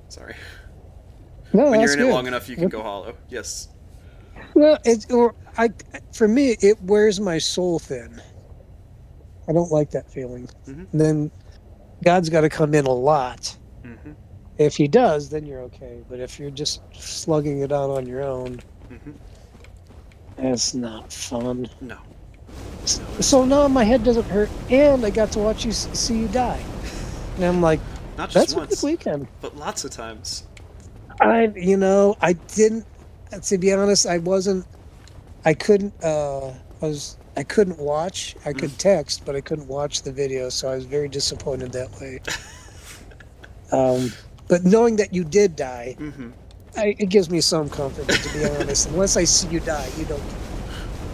Sorry. no, When you're that's in it good. long enough, you can go hollow. Yes. Well, for me, it wears my soul thin. I don't like that feeling. Mm-hmm. And then God's got to come in a lot. Mm-hmm. If he does, then you're okay. But if you're just slugging it out on your own, Mm-hmm. that's not fun. No. So now my head doesn't hurt, and I got to watch you see you die. And I'm like, Not just that's a once, good weekend. but lots of times. I didn't. To be honest, I couldn't. I couldn't watch. I could text, but I couldn't watch the video. So I was very disappointed that way. But knowing that you did die, Mm-hmm. it gives me some comfort. But to be honest, unless I see you die, you don't.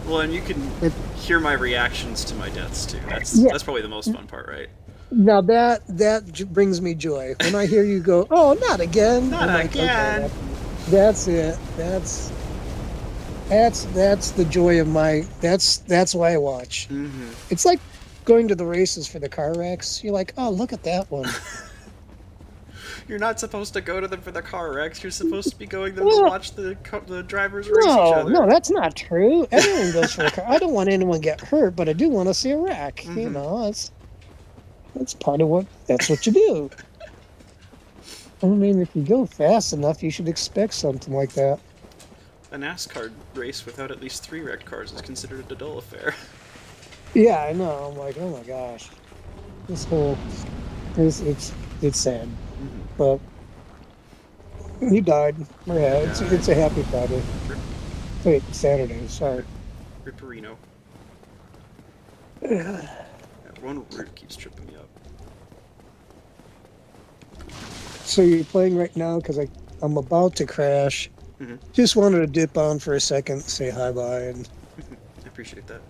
Well, and you can It, hear my reactions to my deaths too. yeah. That's probably the most fun part, right? Now that brings me joy when I hear you go, "Oh, not again!" Not I'm like, again. okay, that's it. That's the joy of my. That's why I watch. Mm-hmm. It's like going to the races for the car wrecks. You're like, "Oh, look at that one." You're not supposed to go to them for the car wrecks. You're supposed to be going them to Well, watch the drivers race each no, other. no, that's not true. Everyone goes for the car. I don't want anyone to get hurt, but I do want to see a wreck. You Mhm. know, that's part of what. That's what you do. I mean, if you go fast enough, you should expect something like that. A NASCAR race without at least 3 wrecked cars is considered a dull affair. Yeah, I know. I'm like, oh my gosh, this whole, it's sad, Mm-hmm. but he died. Yeah, it's a happy Friday. Rip, Wait, Saturday. Sorry. Ripperino. That one root keeps tripping me up. So you're playing right now because I'm about to crash. Mm-hmm. Just wanted to dip on for a second, say hi bye, and I appreciate that.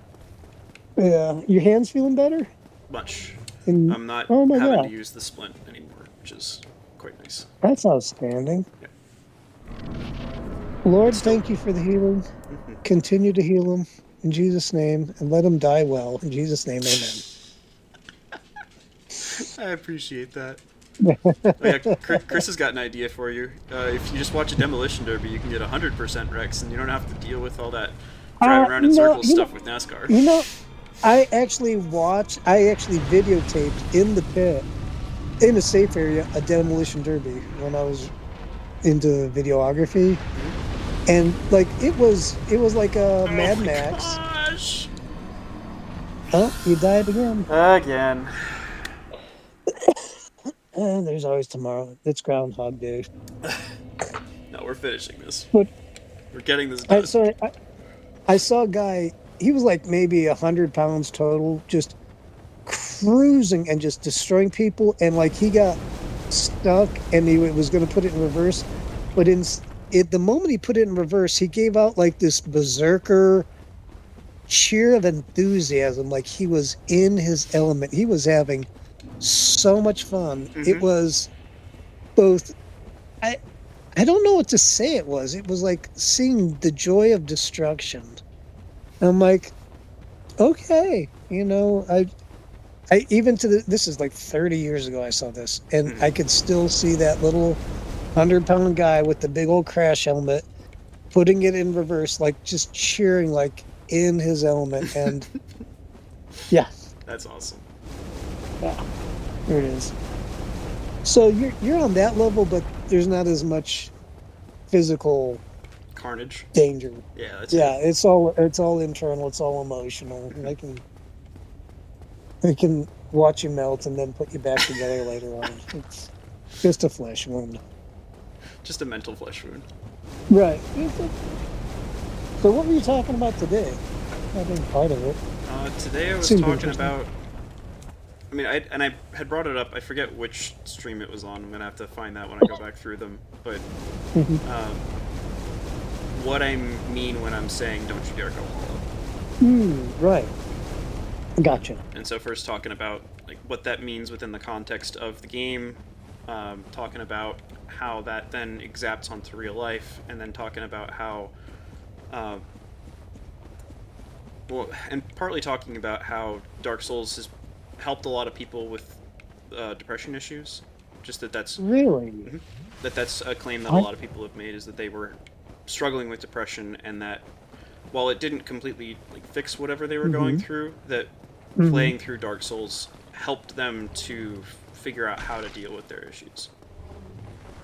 yeah, your hands feeling better? Much. And I'm not oh my having god, to use the splint anymore, which is quite nice. that's outstanding. Yeah. Lord, It's still- thank you for the healing. Mm-hmm. Continue to heal him in Jesus' name, and let him die well in Jesus' name. Amen. I appreciate that. Oh, yeah, Chris has got an idea for you. If you just watch a demolition derby, you can get 100% wrecks, and you don't have to deal with all that driving around in circles stuff with NASCAR. You know, I actually videotaped in the pit, in a safe area, a demolition derby when I was into videography, and like it was like a Mad Max. Gosh! Oh, you died again. Again. There's always tomorrow. It's Groundhog Day. No, we're finishing this. But We're getting this done. I saw a guy. He was like maybe 100 pounds total, just cruising and just destroying people. And like he got stuck, and he was going to put it in reverse, but the moment he put it in reverse, he gave out like this berserker cheer of enthusiasm, like he was in his element. He was having so much fun. Mhm. It was both. I don't know what to say. It was like seeing the joy of destruction. I'm like, okay, I even this is like 30 years ago I saw this, and I could still see that little 100-pound guy with the big old crash helmet putting it in reverse, like just cheering, like in his element, and yeah, That's awesome. yeah, there it is. So you're on that level, but there's not as much physical Carnage. danger. Yeah, that's Yeah, it. it's all internal, it's all emotional. They can watch you melt and then put you back together later on. It's just a flesh wound. Just a mental flesh wound. Right. So what were you talking about today? I think part of it. Today I was Seemed talking interesting. about. I mean, I had brought it up. I forget which stream it was on. I'm gonna have to find that when I go back through them. But Mhm. what I mean when I'm saying "Don't you dare go hollow." Right. Gotcha. And so first talking about like what that means within the context of the game, talking about how that then exapts onto real life, and then talking about how, well, and partly talking about how Dark Souls has helped a lot of people with depression issues. Just that's Really? that's a claim that a I, lot of people have made, is that they were struggling with depression, and that while it didn't completely like fix whatever they were going hmm through, that hmm playing through Dark Souls helped them to figure out how to deal with their issues.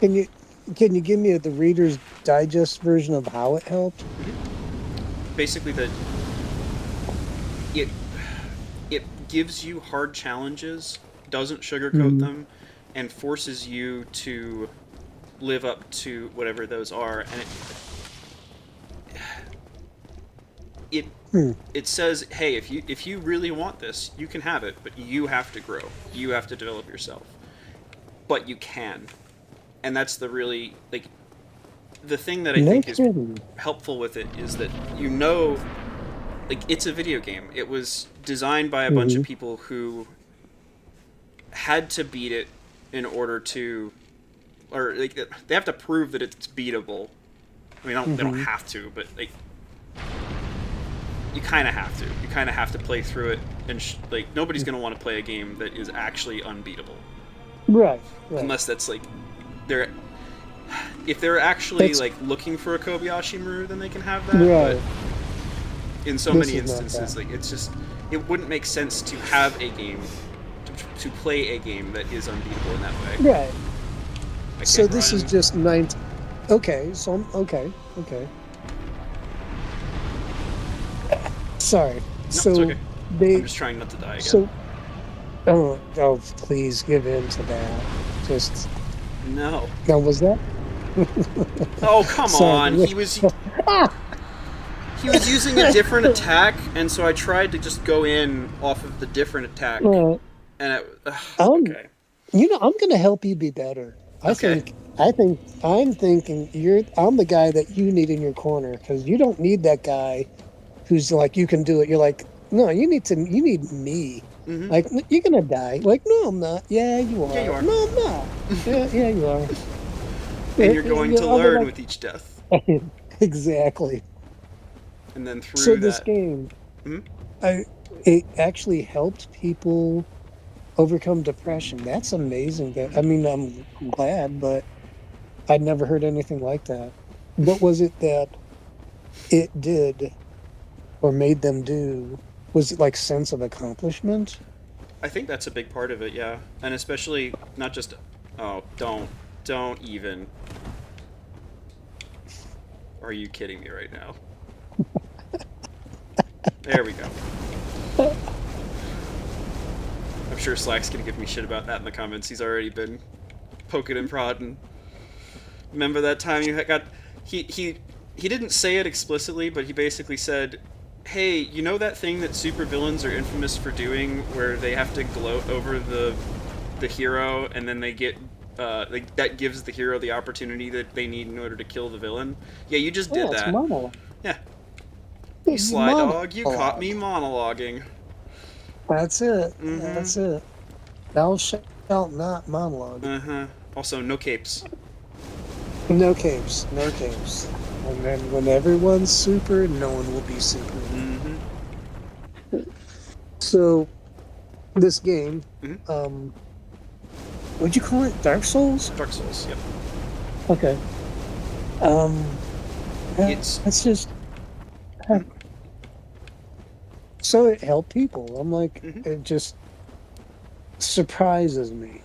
Can you can you give me the Reader's Digest version of how it helped? Basically, that it it gives you hard challenges, doesn't sugarcoat hmm them, and forces you to live up to whatever those are. And it Hmm. it says, hey, if you really want this, you can have it, but you have to grow. You have to develop yourself. But you can. And that's the really like the thing that I No think is kidding. helpful with it is that like it's a video game. It was designed by a bunch hmm of people who had to beat it in order to, or like they have to prove that it's beatable. I mean, they don't hmm have to, but like you kind of have to. You kind of have to play through it, and like nobody's gonna want to play a game that is actually unbeatable, Right. Right. unless that's like they're if they're actually That's like looking for a Kobayashi Maru, then they can have that. But right. in so This many is not instances, that. like it's just it wouldn't make sense to have a game to play a game that is unbeatable in that way. Right. I So can't this is run. just nine. Okay. So okay. Okay. Sorry. No, it's So okay. I'm they. just trying not to die again. So oh, please give in to that. Just No. now was that? Oh, come on. Sorry. Ah. He was using a different attack, and so I tried to just go in off of the different attack, Uh, and it. I'm. Okay. I'm gonna help you be better. Okay. I'm thinking I'm the guy that you need in your corner because you don't need that guy who's like you can do it. You're like, no, you need me. Mm-hmm. Like you're gonna die. Like, no, I'm not. Yeah, you Yeah, you are. are. No, I'm not. Yeah, yeah, you are. And you're going to I'll be learn with each death, like, exactly. and then So through this that. game, Mhm. it actually helped people overcome depression. That's amazing. I mean, I'm glad, but I'd never heard anything like that. What was it that it did or made them do? Was it like sense of accomplishment? I think that's a big part of it, yeah, and especially not just. Oh, don't even. Are you kidding me right now? There we go. I'm sure Slack's gonna give me shit about that in the comments. He's already been poking and prodding. Remember that time you got he didn't say it explicitly, but he basically said, "Hey, you know that thing that supervillains are infamous for doing, where they have to gloat over the hero, and then they get that gives the hero the opportunity that they need in order to kill the villain? Yeah, you just did Yeah, it's that. monologue. Yeah, you sly dog, you caught Monologue. me monologuing. That's it. Mm-hmm. That's it. Thou shalt not monologue. Uh-huh. Also, no capes. No capes. No capes. And then when everyone's super, no one will be super. Mm-hmm. So this game, Mm-hmm. what'd you call it? Dark Souls? Dark Souls, yep. Okay. Um, It's let's just. Mhm. So it helped people. I'm like, Hmm. it just surprises me.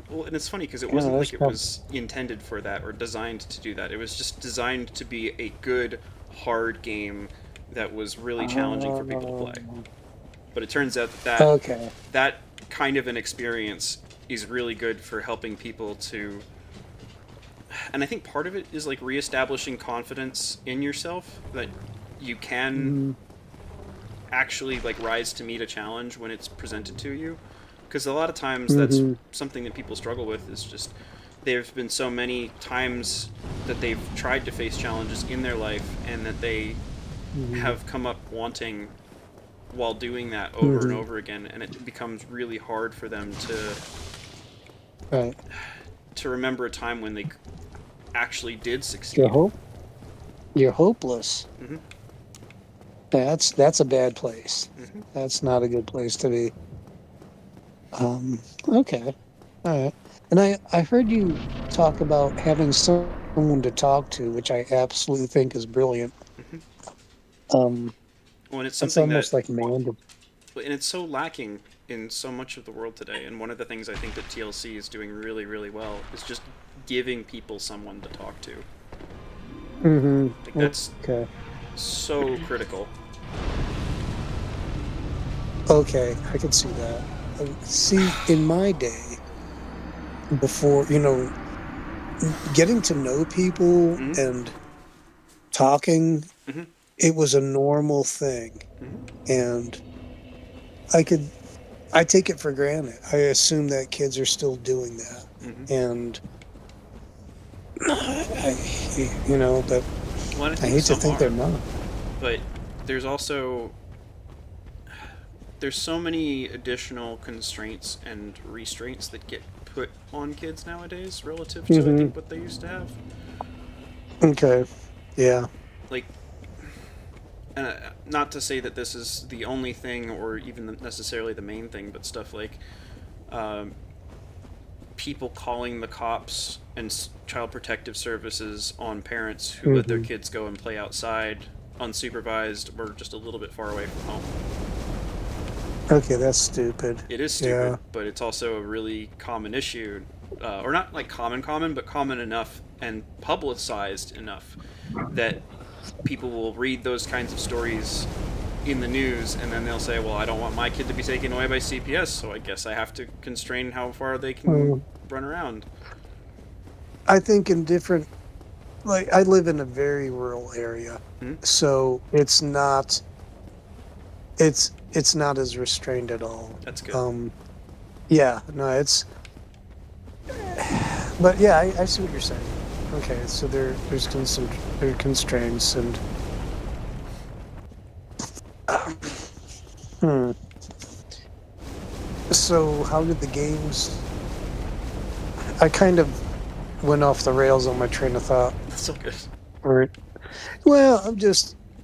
Well, and it's funny because it You know, wasn't that's like it probably. was intended for that or designed to do that. It was just designed to be a good, hard game that was really challenging for people to play. But it turns out Okay. that kind of an experience is really good for helping people to, and I think part of it is like reestablishing confidence in yourself that you can Mm-hmm. actually like rise to meet a challenge when it's presented to you, because a lot of times that's Mm-hmm. something that people struggle with is just there've been so many times that they've tried to face challenges in their life and that they Mm-hmm. have come up wanting while doing that over and Mm-hmm. over again, and it becomes really hard for them Right. to remember a time when they actually did You're succeed. hope. You're hopeless. Hmm. That's a bad place. Hmm. That's not a good place to be. Okay. All right. And I heard you talk about having someone to talk to, which I absolutely think is brilliant. Hmm. Um, Well, and it's it's something that, almost like mandatory. and it's so lacking in so much of the world today. And one of the things I think that TLC is doing really, really well is just giving people someone to talk to. Like Mm-hmm. that's Okay. so critical. Okay, I can see that. See, in my day, before, getting to know people Hmm. and talking, Hmm. it was a normal thing. Hmm. And I could, I take it for granted. I assume that kids are still doing that. Hmm. And but Well, I I think hate to some think they're are, not. but there's also there's so many additional constraints and restraints that get put on kids nowadays relative to I Hmm. think what they used to have. Okay. Yeah. Like, and not to say that this is the only thing or even necessarily the main thing, but stuff like um, people calling the cops and child protective services on parents who let their Hmm. kids go and play outside unsupervised or just a little bit far away from home. Okay, that's stupid. It is Yeah. stupid, but it's also a really common issue, or not like common, but common enough and publicized enough that people will read those kinds of stories in the news, and then they'll say, "Well, I don't want my kid to be taken away by CPS, so I guess I have to constrain how far they can Um, run around." I think in different, like, I live in a very rural area, Hmm. so it's not as restrained at all. That's good. Um, yeah, no, but yeah, I see what you're saying. Okay, so there are constraints and hmm. So how did the games? I kind of went off the rails on my train of thought. That's so good. Right. Well,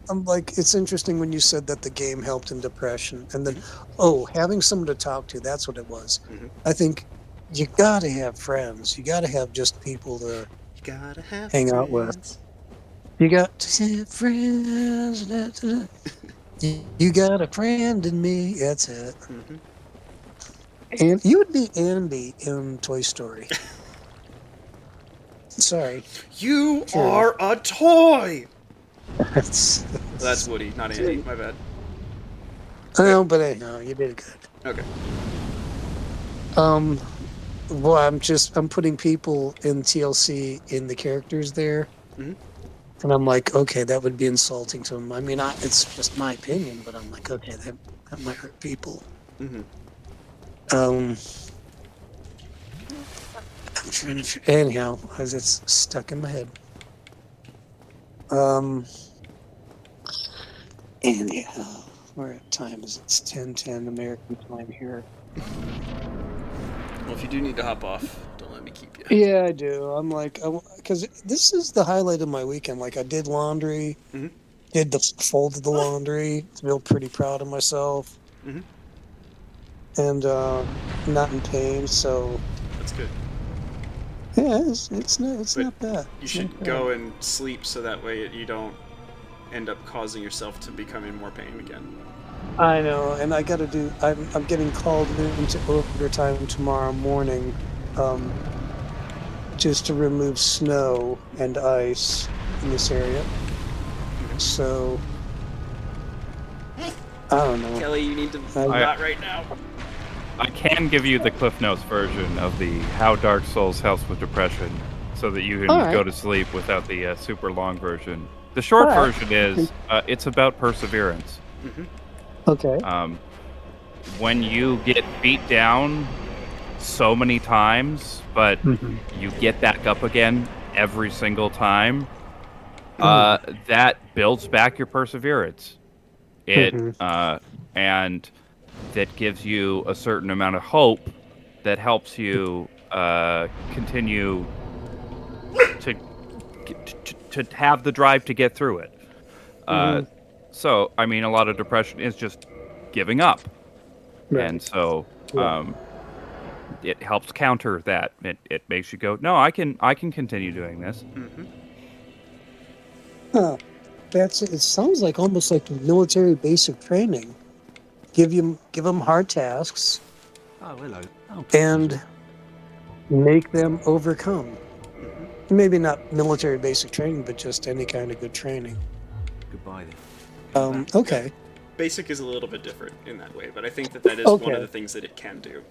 I'm like, it's interesting when you said that the game helped in depression, and then, Hmm. oh, having someone to talk to, that's what it was. Hmm. I think you gotta have friends. You gotta have just people to You gotta have hang out with. friends. You got to have friends. You got a friend in me. That's it. Hmm. And you would be Andy in Toy Story. Sorry. You Sure. are a toy. That's, Well, that's Woody, not Andy. My bad. oh, but anyhow, you did good. Okay. Um, well, I'm putting people in TLC in the characters there, Hmm. and I'm like, okay, that would be insulting to them. I mean, it's just my opinion, but I'm like, okay, that might hurt people. Hmm. Um, I'm trying to, anyhow, as it's stuck in my head. Um, anyhow, we're at time is it's 10:10 American time here. Well, if you do need to hop off, don't let me keep you. Yeah, I do. I'm like, because this is the highlight of my weekend. Like, I did laundry. Hmm. Did the folded the laundry. Feel pretty proud of myself, Hmm. and not in pain. So That's good. yeah, it's But not bad. you It's should not bad. go and sleep so that way you don't end up causing yourself to become in more pain again. I know, and I got to do. I'm getting called into overtime tomorrow morning, um, just to remove snow and ice in this area. So I don't know. Kelly, you need to I, not right now. I can give you the Cliff Notes version of the How Dark Souls Helps with Depression, so that you can Alright. go to sleep without the super long version. The short Alright. version is it's about perseverance. okay. When you get beat down so many times, but you get back up again every single time, that builds back your perseverance. It and that gives you a certain amount of hope that helps you continue to have the drive to get through it. So, I mean, a lot of depression is just giving up. Right. And so Yeah. it helps counter that. It makes you go, no, I can continue doing this. Huh. That's it. Sounds like almost like military basic training. Give them hard tasks Oh, hello. Oh, and make them overcome. Maybe not military basic training, but just any kind of good training. goodbye then. Okay. Basic is a little bit different in that way, but I think that is one Okay. of the things that it can do.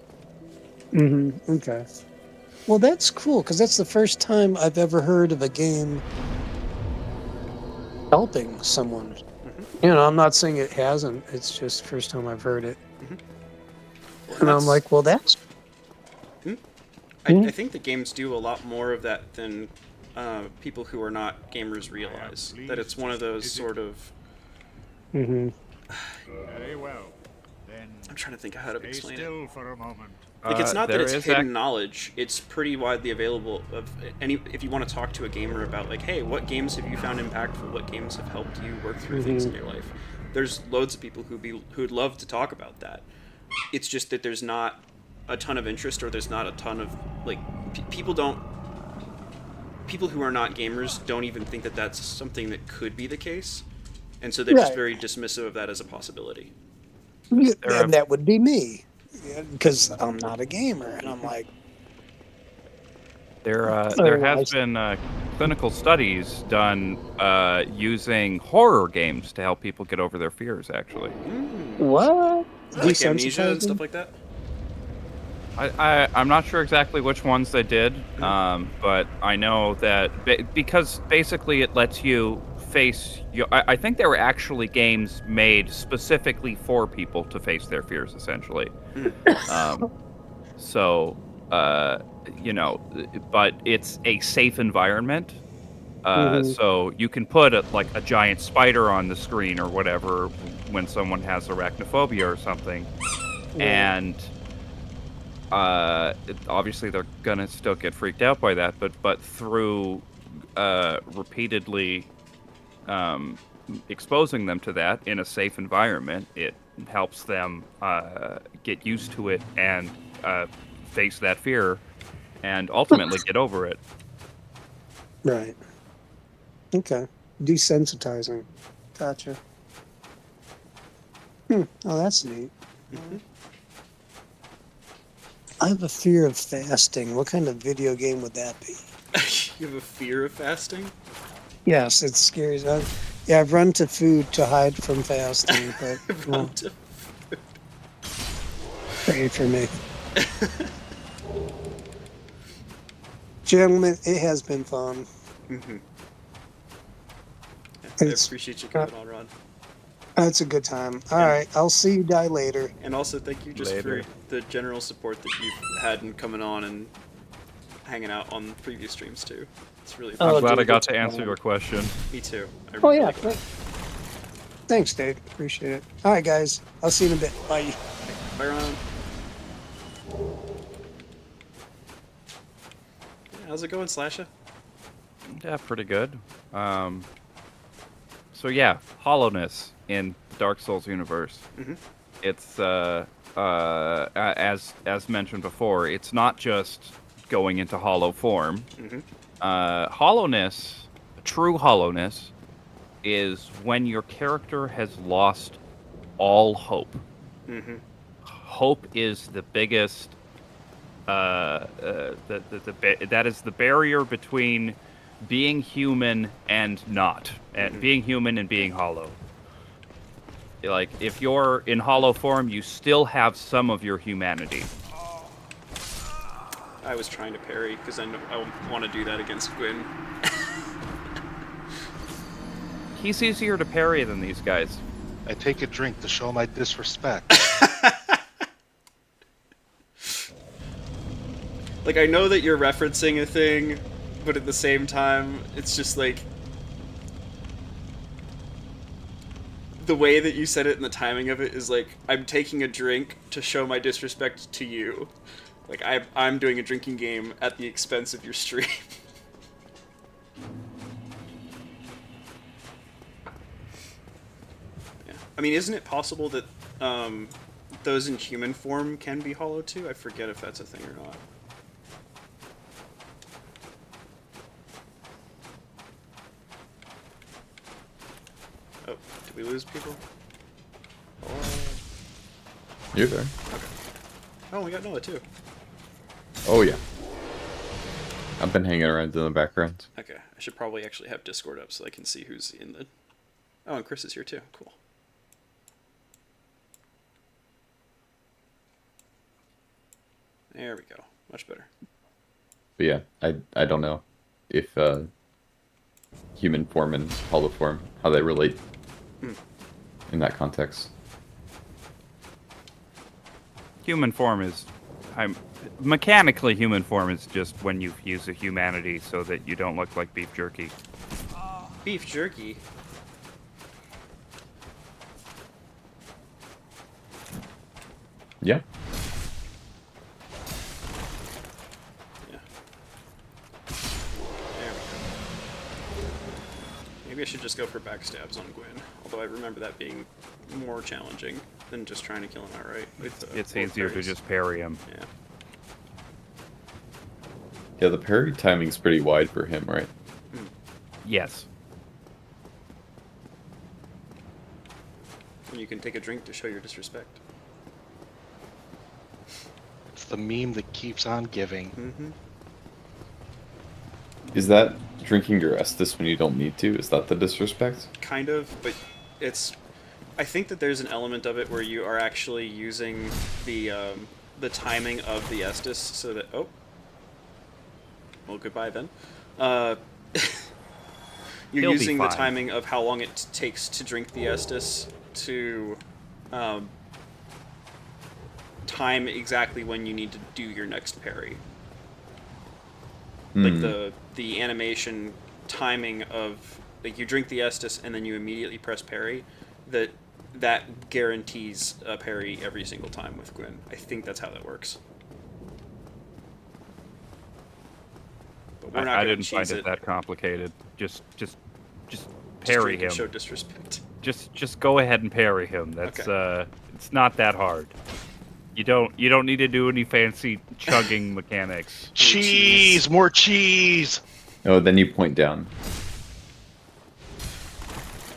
Okay. Well, that's cool because that's the first time I've ever heard of a game helping someone. You know, I'm not saying it hasn't. It's just the first time I've heard it. And I'm like, well, that's I think the games do a lot more of that than people who are not gamers realize. That it's one of those sort of. Very well. Then I'm trying to think of how to stay explain it. still for a moment. Like, it's not that there it's is hidden knowledge. It's pretty widely available. If you want to talk to a gamer about, like, hey, what games have you found impactful? What games have helped you work through things in your life? There's loads of people who'd love to talk about that. It's just that there's not a ton of interest, or there's not a ton of, like, people who are not gamers don't even think that that's something that could be the case, and so they're just Right. very dismissive of that as a possibility. and that would be me because I'm not a gamer, and I'm like, There I has see. been clinical studies done using horror games to help people get over their fears, actually. what? Like amnesia and Desensitizing? stuff like that. I'm not sure exactly which ones they did, but I know that because basically it lets you face. I think there were actually games made specifically for people to face their fears, essentially. So, you know, but it's a safe environment. So you can put like a giant spider on the screen or whatever when someone has arachnophobia or something, and obviously they're gonna still get freaked out by that, but through repeatedly exposing them to that in a safe environment, it helps them get used to it and face that fear and ultimately get over it. Right. Okay. Desensitizing. Gotcha. Oh, that's neat. I have a fear of fasting. What kind of video game would that be? You have a fear of fasting? Yes, it scares. I've run to food to hide from fasting, but well, pray for me. Gentlemen, it has been fun. I It's- appreciate you coming on, Rod. That's a good time. All right, I'll see you die later. And also thank you just Later. for the general support that you've had in coming on and hanging out on previous streams too. It's really Oh, I'm glad I dude, got that's to answer fine. your question. Me too. I Oh really yeah. like it. Thanks, Dave. Appreciate it. All right, guys. I'll see you in a bit. Bye. Bye, Ron. How's it going, Slasha? Yeah, pretty good. So yeah, hollowness in the Dark Souls universe. It's as mentioned before, it's not just going into hollow form. Hollowness, true hollowness, is when your character has lost all hope. Mm-hmm. Hope is the biggest. That is the barrier between being human and not, and being human and being hollow. Like, if you're in hollow form, you still have some of your humanity. I was trying to parry because I want to do that against Gwyn. He's easier to parry than these guys. I take a drink to show my disrespect. Like, I know that you're referencing a thing, but at the same time, it's just like the way that you said it and the timing of it is like, I'm taking a drink to show my disrespect to you. Like, I'm doing a drinking game at the expense of your stream. Yeah. I mean, isn't it possible that those in human form can be hollow too? I forget if that's a thing or not. Oh, did we lose people? You're there. Okay. Oh, we got Noah too. Oh yeah. I've been hanging around in the background. Okay, I should probably actually have Discord up so I can see who's in the... Oh, and Chris is here too. Cool. There we go. Much better. But yeah, I don't know if human form and hollow form, how they relate in that context. Human form is... mechanically, human form is just when you use a humanity so that you don't look like beef jerky. Beef jerky? Yeah. Yeah. There we go. Maybe I should just go for backstabs on Gwyn, although I remember that being more challenging than just trying to kill him outright. It's easier to just parry him. Yeah. Yeah, the parry timing's pretty wide for him, right? Yes. And you can take a drink to show your disrespect. It's the meme that keeps on giving. Mm-hmm. Is that drinking your Estus when you don't need to? Is that the disrespect? Kind of, but it's... I think that there's an element of it where you are actually using the timing of the Estus so that... Oh. Well, goodbye then. You're using the timing of how long it takes to drink the Estus to time exactly when you need to do your next parry. Like the animation timing of... Like, you drink the Estus and then you immediately press parry. That guarantees a parry every single time with Gwyn. I think that's how that works. But we're not I gonna didn't find cheese it that complicated. Just parry him. Show disrespect. Just go ahead and parry him. That's Okay. It's not that hard. You don't need to do any fancy chugging mechanics. Cheese! More cheese! Oh, then you point down.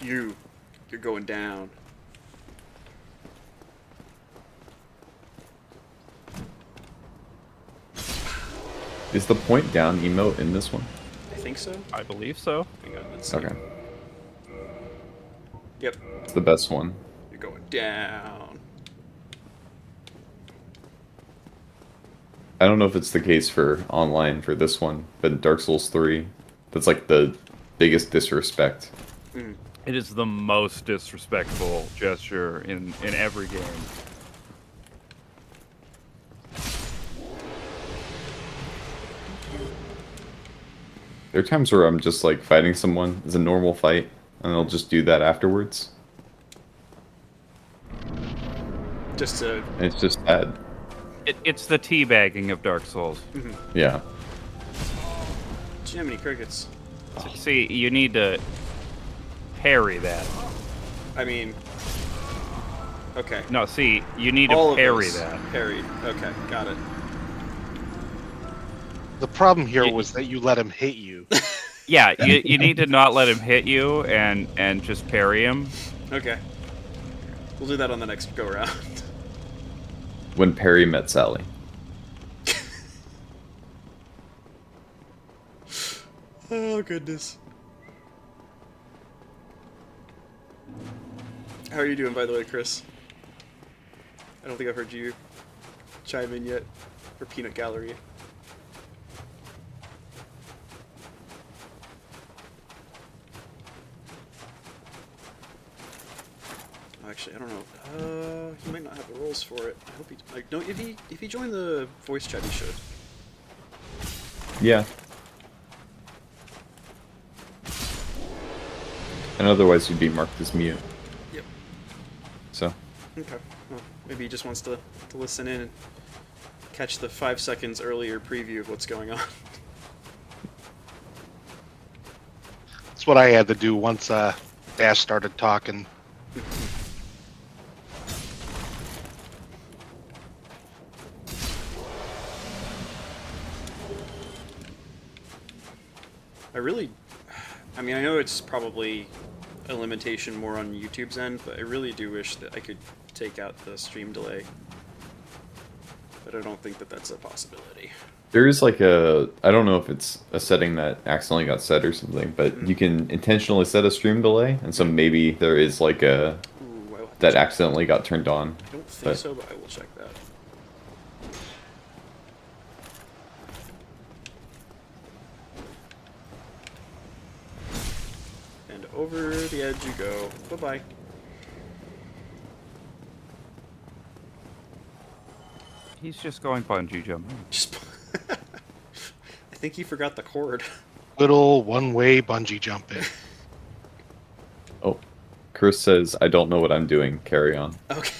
You're going down. Is the point down emote in this one? I think so. I believe so. Hang on, let's see. Okay. Yep. It's the best one. You're going down. I don't know if it's the case for online for this one, but in Dark Souls 3, that's like the biggest disrespect. It is the most disrespectful gesture in every game. There are times where I'm just like fighting someone as a normal fight, and they'll just do that afterwards. Just to... And it's just sad. It's the teabagging of Dark Souls. Yeah. Jiminy Crickets. See, you need to parry that. I mean... Okay. No, see, you need All to of parry those that. Parried. Okay, got it. The problem here was that you let him hit you. Yeah, you need to not let him hit you and just parry him. Okay. We'll do that on the next go round. When Perry met Sally. Oh goodness. How are you doing, by the way, Chris? I don't think I've heard you chime in yet for Peanut Gallery. Actually, I don't know. He might not have the roles for it. I hope he. Like, no, if he joined the voice chat, he should. Yeah. And otherwise you'd be marked as mute. Yep. So. Okay. Well, maybe he just wants to listen in and catch the 5 seconds earlier preview of what's going on. That's what I had to do once Dash started talking. I mean, I know it's probably a limitation more on YouTube's end, but I really do wish that I could take out the stream delay. But I don't think that that's a possibility. There is like a, I don't know if it's a setting that accidentally got set or something, but you can intentionally set a stream delay, and so maybe there is like a, Ooh, I will have to that check. accidentally got turned on. I don't think but- so, but I will check that. And over the edge you go. Bye-bye. He's just going bungee jumping. Just I think he forgot the cord. Little one-way bungee jumping. Oh, Chris says, I don't know what I'm doing, carry on. Okay.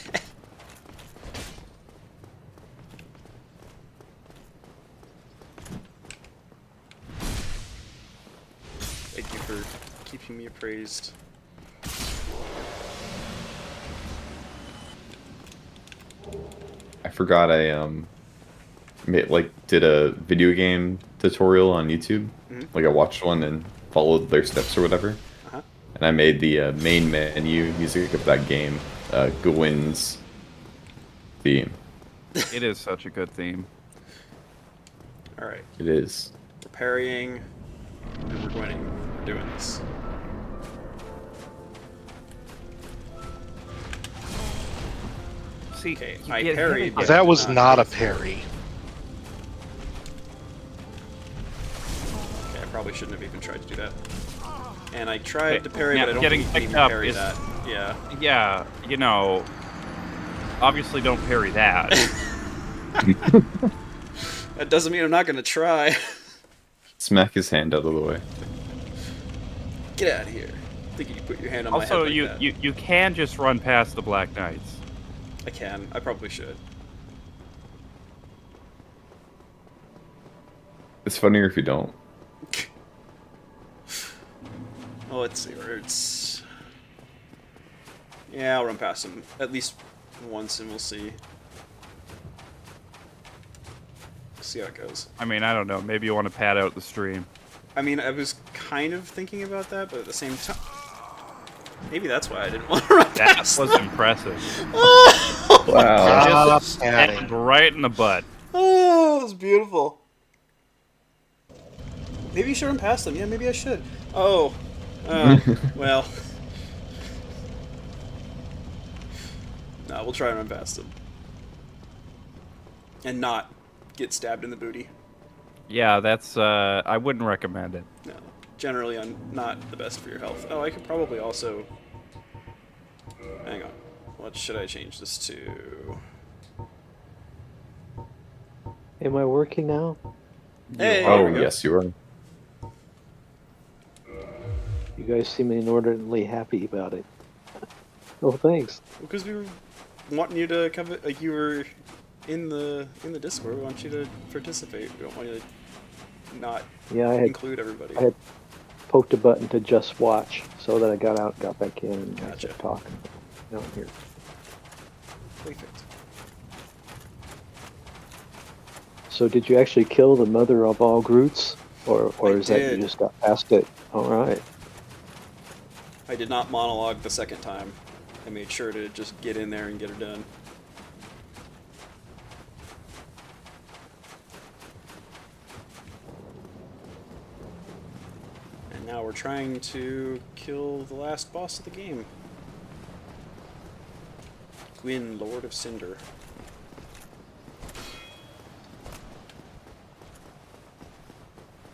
Thank you for keeping me appraised. I forgot I did a video game tutorial on YouTube. Mhm. Like I watched one and followed their steps or whatever. Uh-huh. And I made the main menu music of that game Gwyn's theme. It is such a good theme. Alright. It is. We're parrying, and we're winning. We're doing this. See, Okay, you I get hit parried, again. but- That was not not a with- parry. Okay, I probably shouldn't have even tried to do that. And I tried to parry, Yeah, but I don't getting think you can picked even up parry is- that. Yeah. Yeah, you know, obviously don't parry that. That doesn't mean I'm not gonna try. Smack his hand out of the way. Get out of here. I think you put your hand on my head Also, like that. you can just run past the Black Knights. I can. I probably should. It's funnier if you don't. Oh, let's see where it's. Yeah, I'll run past him at least once, and we'll see. See how it goes. I mean, I don't know. Maybe you want to pad out the stream. I mean, I was kind of thinking about that, but at the same time, maybe that's why I didn't want to run That past was them. impressive. Wow. Stabbed right in the butt. Oh, that was beautiful. Maybe you should run past them. Yeah, maybe I should. Oh. Well. No, we'll try and run past them. And not get stabbed in the booty. Yeah, that's, I wouldn't recommend it. No. Generally, not the best for your health. Oh, I could probably also... Hang on. What should I change this to? Am I working now? Hey, there Oh, we go. yes, you are. You guys seem inordinately happy about it. Oh, thanks. Because we were wanting you to come, like you were in the Discord. We want you to participate. We don't want you to not Yeah, I had include everybody. I had poked a button to just watch, so that I got out, got back in, and I Gotcha. kept talking. Now I'm here. Perfect. So did you actually kill the mother of all Groots, or I is that did. you just got past it? All right. I did not monologue the second time. I made sure to just get in there and get her done. And now we're trying to kill the last boss of the game. Gwyn, Lord of Cinder.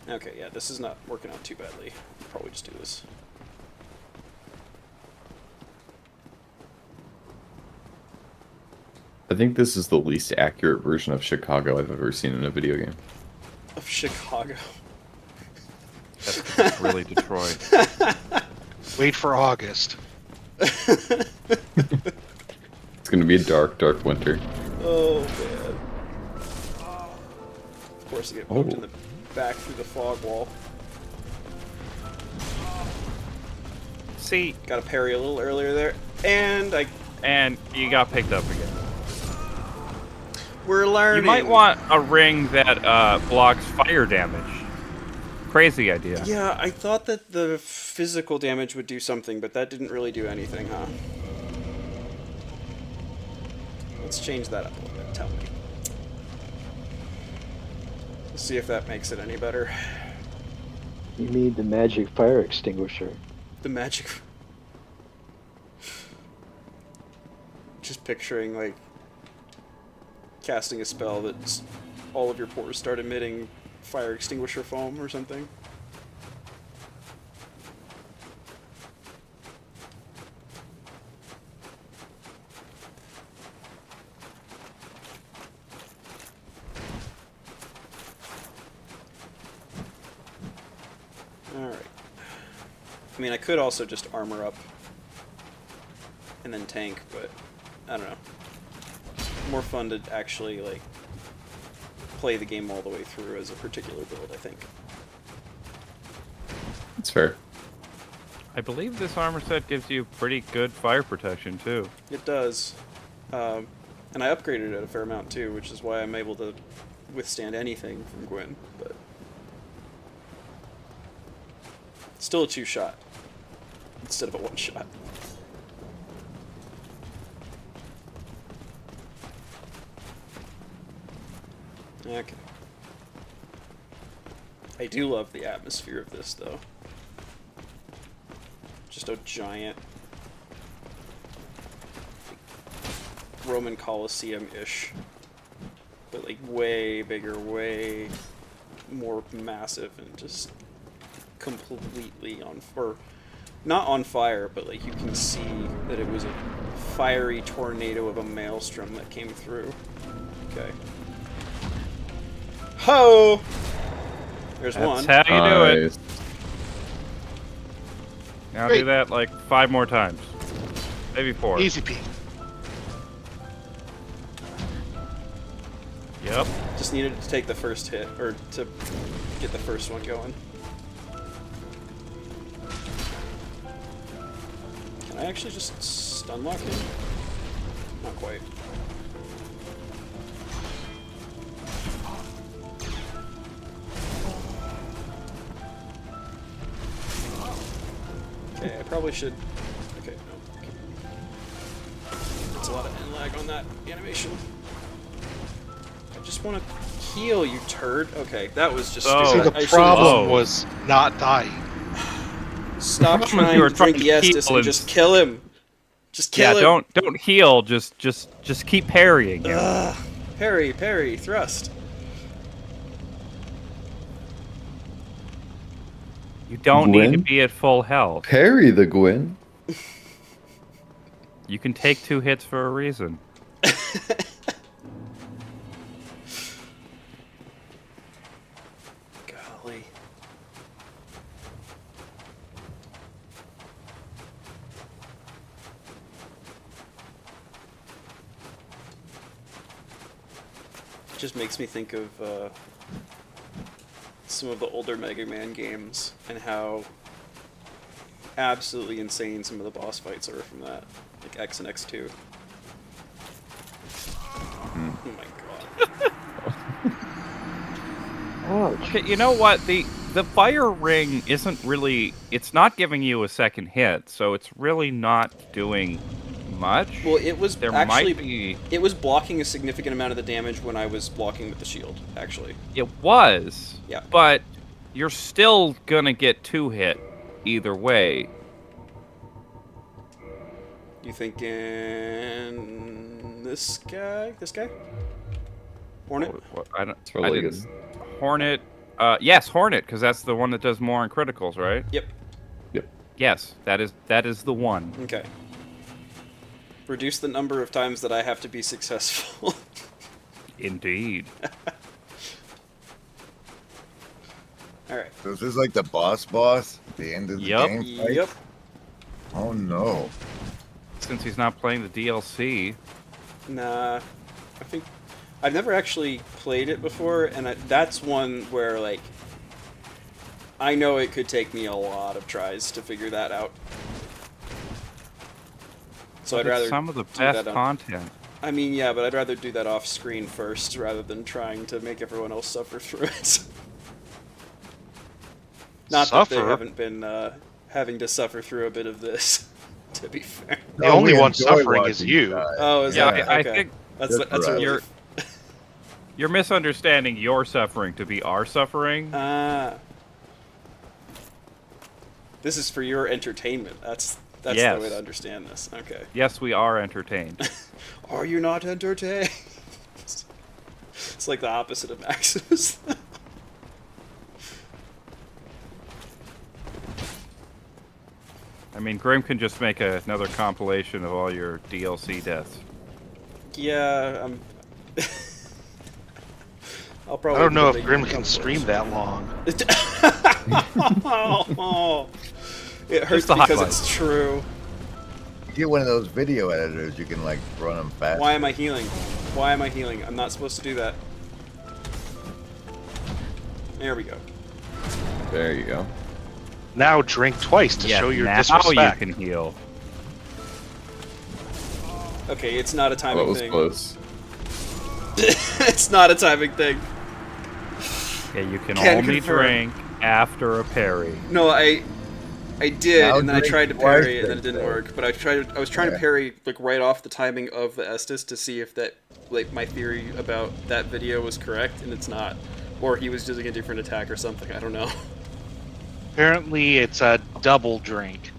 Okay, yeah, this is not working out too badly. I'll probably just do this. I think this is the least accurate version of Chicago I've ever seen in a video game. Of Chicago. That's really Detroit. Wait for August. It's gonna be a dark, dark winter. Oh, man. Of course, I get poked in the back through the fog wall. See, Got a parry a little earlier there, and you got picked up again. we're learning. You might want a ring that blocks fire damage. Crazy idea. Yeah, I thought that the physical damage would do something, but that didn't really do anything, huh? Let's change that up a little bit. Tell me. Let's see if that makes it any better. You need the magic fire extinguisher. The magic. Just picturing, like, casting a spell that all of your pores start emitting fire extinguisher foam or something. Alright. I mean, I could also just armor up and then tank, but I don't know. More fun to actually, like, play the game all the way through as a particular build, I think. That's fair. I believe this armor set gives you pretty good fire protection, too. It does. And I upgraded it a fair amount, too, which is why I'm able to withstand anything from Gwyn, but... Still a 2-shot instead of a 1-shot. Okay. I do love the atmosphere of this, though. Just a giant Roman Colosseum-ish, but like way bigger, way more massive, and just completely on, or not on fire, but like you can see that it was a fiery tornado of a maelstrom that came through. Okay. Ho! There's one. That's how you do it. Nice. Now Great. do that like 5 more times. Maybe 4. Easy peasy. Yep. Just needed to take the first hit, or to get the first one going. Can I actually just stun lock him? Not quite. Okay, I probably should... Okay, no. Okay. That's a lot of end lag on that animation. I just want to heal, you turd. Okay, that was just Oh. See, stupid. the I should've problem Oh. was not dying. just stop problem is trying you were to drink trying the to Estus heal and just kill him. Just kill Yeah, him. don't heal. Just keep parrying him. Ugh. Parry, parry, thrust. You don't need to Gwyn? be at full health. Parry the Gwyn. You can take 2 hits for a reason. Golly. It just makes me think of some of the older Mega Man games and how absolutely insane some of the boss fights are from that, like X and X2. Oh my god. Ouch. Okay, you know what? The fire ring isn't really... It's not giving you a second hit, so it's really not doing much. Well, it was There actually might be. it was blocking a significant amount of the damage when I was blocking with the shield. Actually, It was. Yeah. But you're still gonna get 2 hit either way. you thinking this guy? This guy? Hornet? I don't. It's really I good. didn't- Hornet. Yes, Hornet, because that's the one that does more on criticals, right? Yep. Yes, that is the one. Okay. Reduce the number of times that I have to be successful. Indeed. All right. So is this like the boss, the end of the Yup. game? fight? Yep. Oh no. Since he's not playing the DLC. Nah. I think I've never actually played it before, and that's one where like I know it could take me a lot of tries to figure that out. So I'd It's rather some of the do that best on- content. I mean, yeah, but I'd rather do that off screen first rather than trying to make everyone else suffer through it. Not that they Suffer? haven't been having to suffer through a bit of this, to be fair. The only we one enjoy suffering is watching you. die. Oh, is Yeah, that I okay? think that's That's a right. relief. you're misunderstanding your suffering to be our suffering. Ah. This is for your entertainment. That's Yes. the way to understand this. Okay. Yes, we are entertained. Are you not entertained? It's like the opposite of Maximus. I mean, Grim can just make another compilation of all your DLC deaths. Yeah, I'll probably. I don't know do if a Grim big can stream that long. It hurts the because highlight. it's true. Get one of those video editors. You can like run them fast. Why am I healing? Why am I healing? I'm not supposed to do that. There we go. There you go. Now drink twice to Yes, show your now disrespect. you can heal. Okay, it's not a That timing was thing. close. It's not a timing thing. Yeah, you can Can only confirm. drink after a parry. No, I did, Now and then I drink tried to twice parry it, and then it didn't then. work. But I was trying to Yeah. parry like right off the timing of the Estus to see if that like my theory about that video was correct, and it's not. Or he was using a different attack or something. I don't know. Apparently, it's a double drink.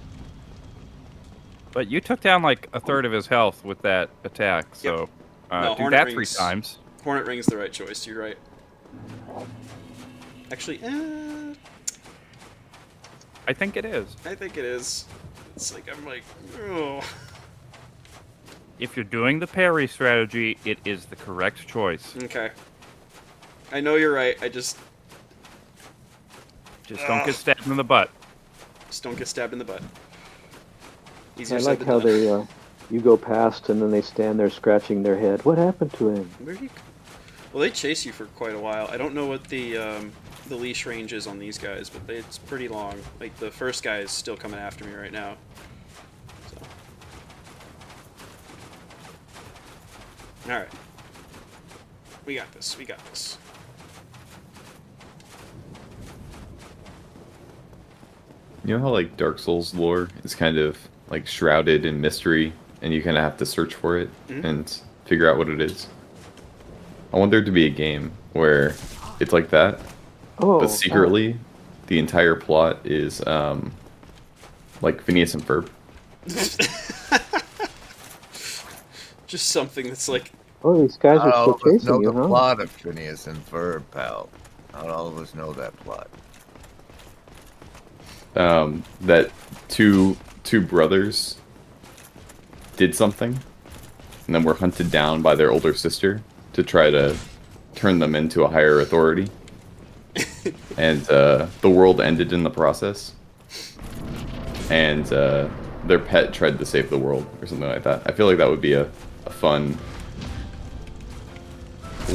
But you took down like a third of his health with that attack, so No, do Hornet that 3 Rings- times. Hornet Ring's the right choice. You're right. Actually, I think it is. I think it is. It's like I'm like, oh. If you're doing the parry strategy, it is the correct choice. Okay. I know you're right. I just Don't get stabbed in the butt. don't get stabbed in the butt. I Easier said like than how done. they, you go past and then they stand there scratching their head. What happened to him? Where do you? Well, they chase you for quite a while. I don't know what the leash range is on these guys, but it's pretty long. Like the first guy is still coming after me right now. So. All right. We got this. We got this. You know how like Dark Souls lore is kind of like shrouded in mystery, and you kind of have to search for it Mhm. and figure out what it is. I want there to be a game where it's like that, Oh, but secretly, the entire plot is like Phineas and Ferb. Just something that's like, Oh, these guys Not are all still of us know chasing you, the huh? plot of Phineas and Ferb, pal. Not all of us know that plot. That two brothers did something, and then were hunted down by their older sister to try to turn them into a higher authority. And the world ended in the process. And their pet tried to save the world, or something like that. I feel like that would be a fun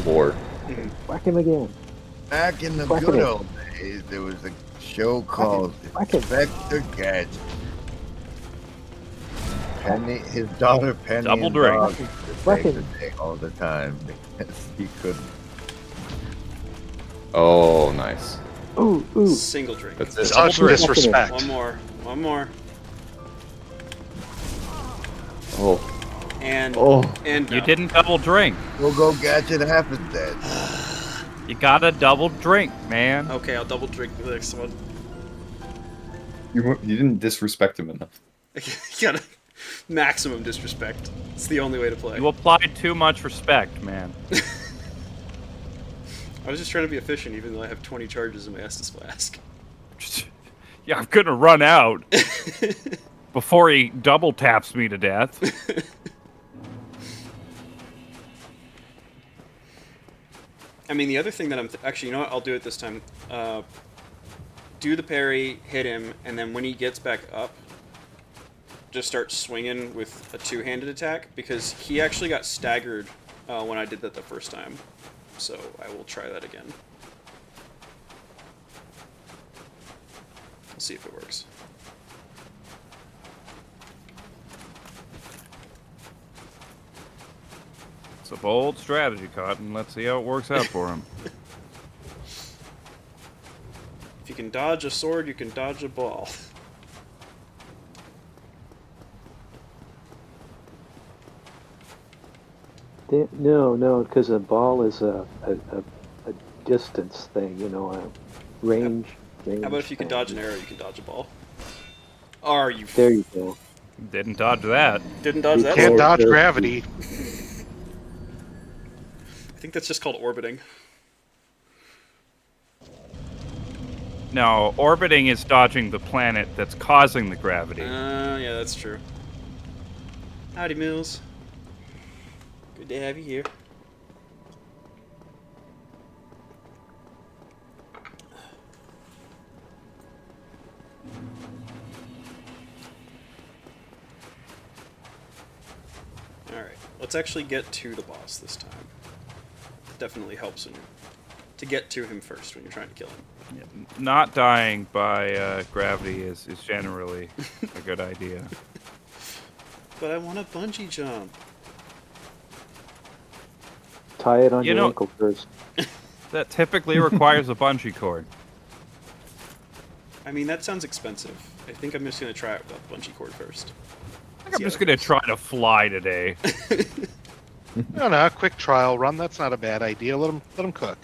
lore. Whack him again. Back in the Whack good it. old days, there was a show called Whack it. Inspector Gadget. Penny, his daughter Penny, Double and drink. Dog used to Whack take it. the day all the time because he couldn't. Oh, nice. Ooh, ooh. single drink. That's it. Such drink. disrespect. One more. One more. Oh, And Oh. and You no. didn't double drink. We'll go catch it happens then. You gotta double drink, man. Okay, I'll double drink the next one. You didn't disrespect him enough. You gotta maximum disrespect. It's the only way to play. You applied too much respect, man. I was just trying to be efficient, even though I have 20 charges in my Estus flask. Yeah, I'm gonna run out before he double taps me to death. I mean, the other thing that actually, you know what? I'll do it this time. Do the parry, hit him, and then when he gets back up, just start swinging with a two-handed attack, because he actually got staggered when I did that the first time. So I will try that again. We'll see if it works. It's a bold strategy, Cotton. Let's see how it works out for him. If you can dodge a sword, you can dodge a ball. No, because a ball is a distance thing, you know, a range. How about if you can thing. dodge an arrow, you can dodge a ball? Are you? There you go. Didn't dodge that. Didn't dodge that? Can't Oh, dodge there- gravity. I think that's just called orbiting. No, orbiting is dodging the planet that's causing the gravity. Yeah, that's true. Howdy, Mills. Good to have you here. Alright, let's actually get to the boss this time. Definitely helps to get to him first when you're trying to kill him. Not dying by gravity is generally a good idea. But I want a bungee jump. Tie it on You your know- ankle first. That typically requires a bungee cord. I mean, that sounds expensive. I think I'm just going to try it without the bungee cord first. I think I'm just gonna try to fly today. No, a quick trial run. That's not a bad idea. Let them cook.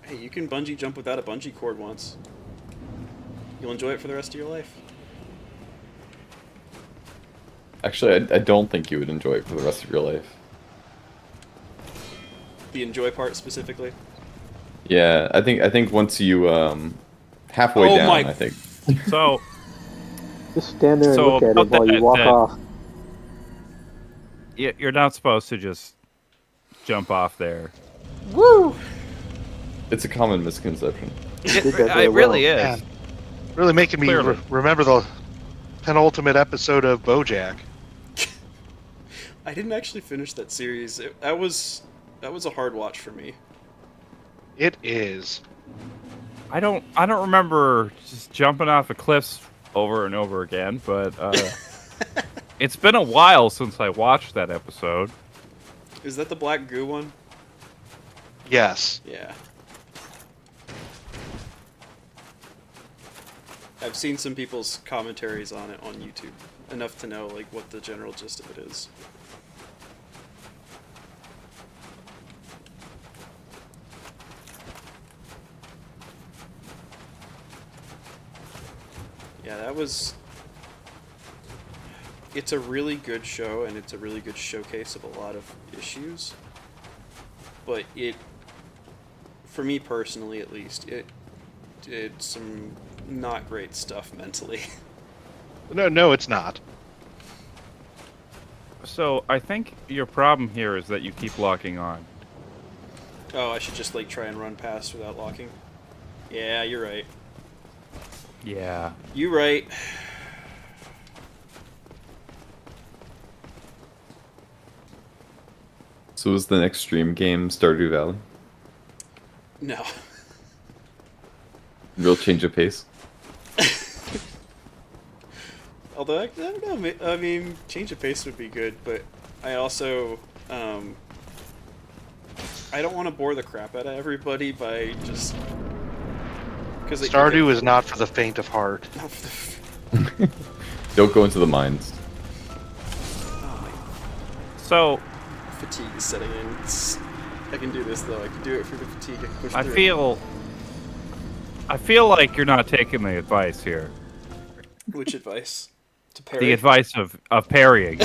Hey, you can bungee jump without a bungee cord once. You'll enjoy it for the rest of your life. Actually, I don't think you would enjoy it for the rest of your life. The enjoy part specifically. Yeah, I think once you halfway Oh down, my- I think. So, Just stand there and So look at it about while you that- walk that- off. you're not supposed to just jump off there. Woo! It's a common misconception. did that very It really well. is. Yeah. Really making me Clearly. remember the penultimate episode of BoJack. I didn't actually finish that series. That was a hard watch for me. It is. I don't remember just jumping off of cliffs over and over again, but it's been a while since I watched that episode. Is that the black goo one? Yes. Yeah. I've seen some people's commentaries on it on YouTube. Enough to know like what the general gist of it is. Yeah, that was... It's a really good show, and it's a really good showcase of a lot of issues. But it, for me personally at least, it did some not great stuff mentally. No, it's not. So I think your problem here is that you keep locking on. Oh, I should just like try and run past without locking. Yeah, you're right. Yeah. You right. So is the next stream game Stardew Valley? No. Real change of pace? Although, I don't know, I mean, change of pace would be good, but I also, I don't want to bore the crap out of everybody by just... Cause Stardew is not for the faint of heart. Don't go into the mines. So Fatigue is setting in. I can do this though. I can do it for the fatigue. I can push I through. feel like you're not taking the advice here. Which advice? To parry? The advice of parrying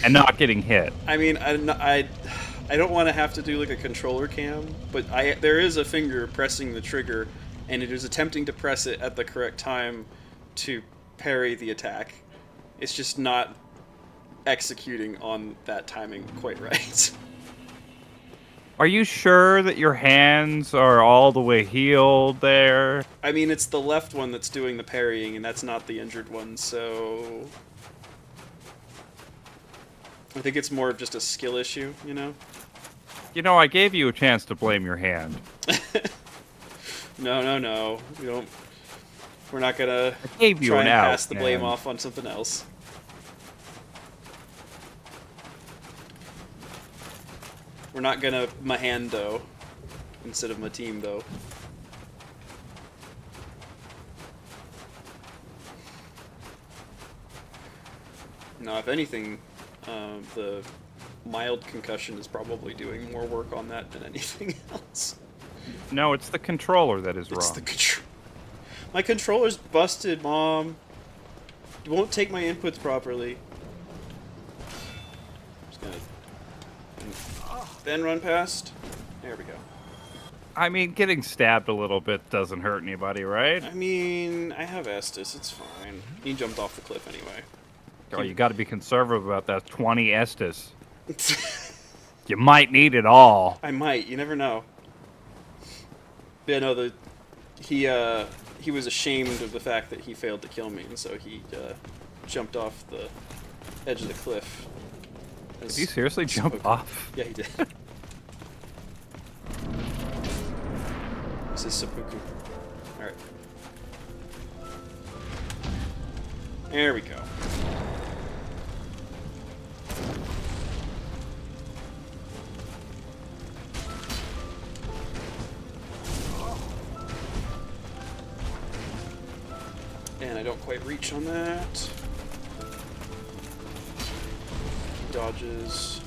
and not getting hit. I mean, I don't want to have to do like a controller cam, but there is a finger pressing the trigger, and it is attempting to press it at the correct time to parry the attack. It's just not executing on that timing quite right. Are you sure that your hands are all the way healed there? I mean, it's the left one that's doing the parrying, and that's not the injured one, so... I think it's more of just a skill issue, you know? You know, I gave you a chance to blame your hand. No. We don't... We're not gonna I gave you try an and out, pass the blame man. off on something else. We're not gonna Mahando instead of Mateam, though. Now, if anything, the mild concussion is probably doing more work on that than anything else. No, it's the controller that is It's wrong. the control. My controller's busted, Mom. It won't take my inputs properly. Just gonna then run past. There we go. I mean, getting stabbed a little bit doesn't hurt anybody, right? I mean, I have Estus. It's fine. He jumped off the cliff anyway. Oh, you got to be conservative about that 20 Estus. You might need it all. I might. You never know. Yeah, no. He was ashamed of the fact that he failed to kill me, and so he jumped off the edge of the cliff. Did he seriously jump off? Yeah, he did. This is seppuku. Alright. There we go. And I don't quite reach on that. Dodges.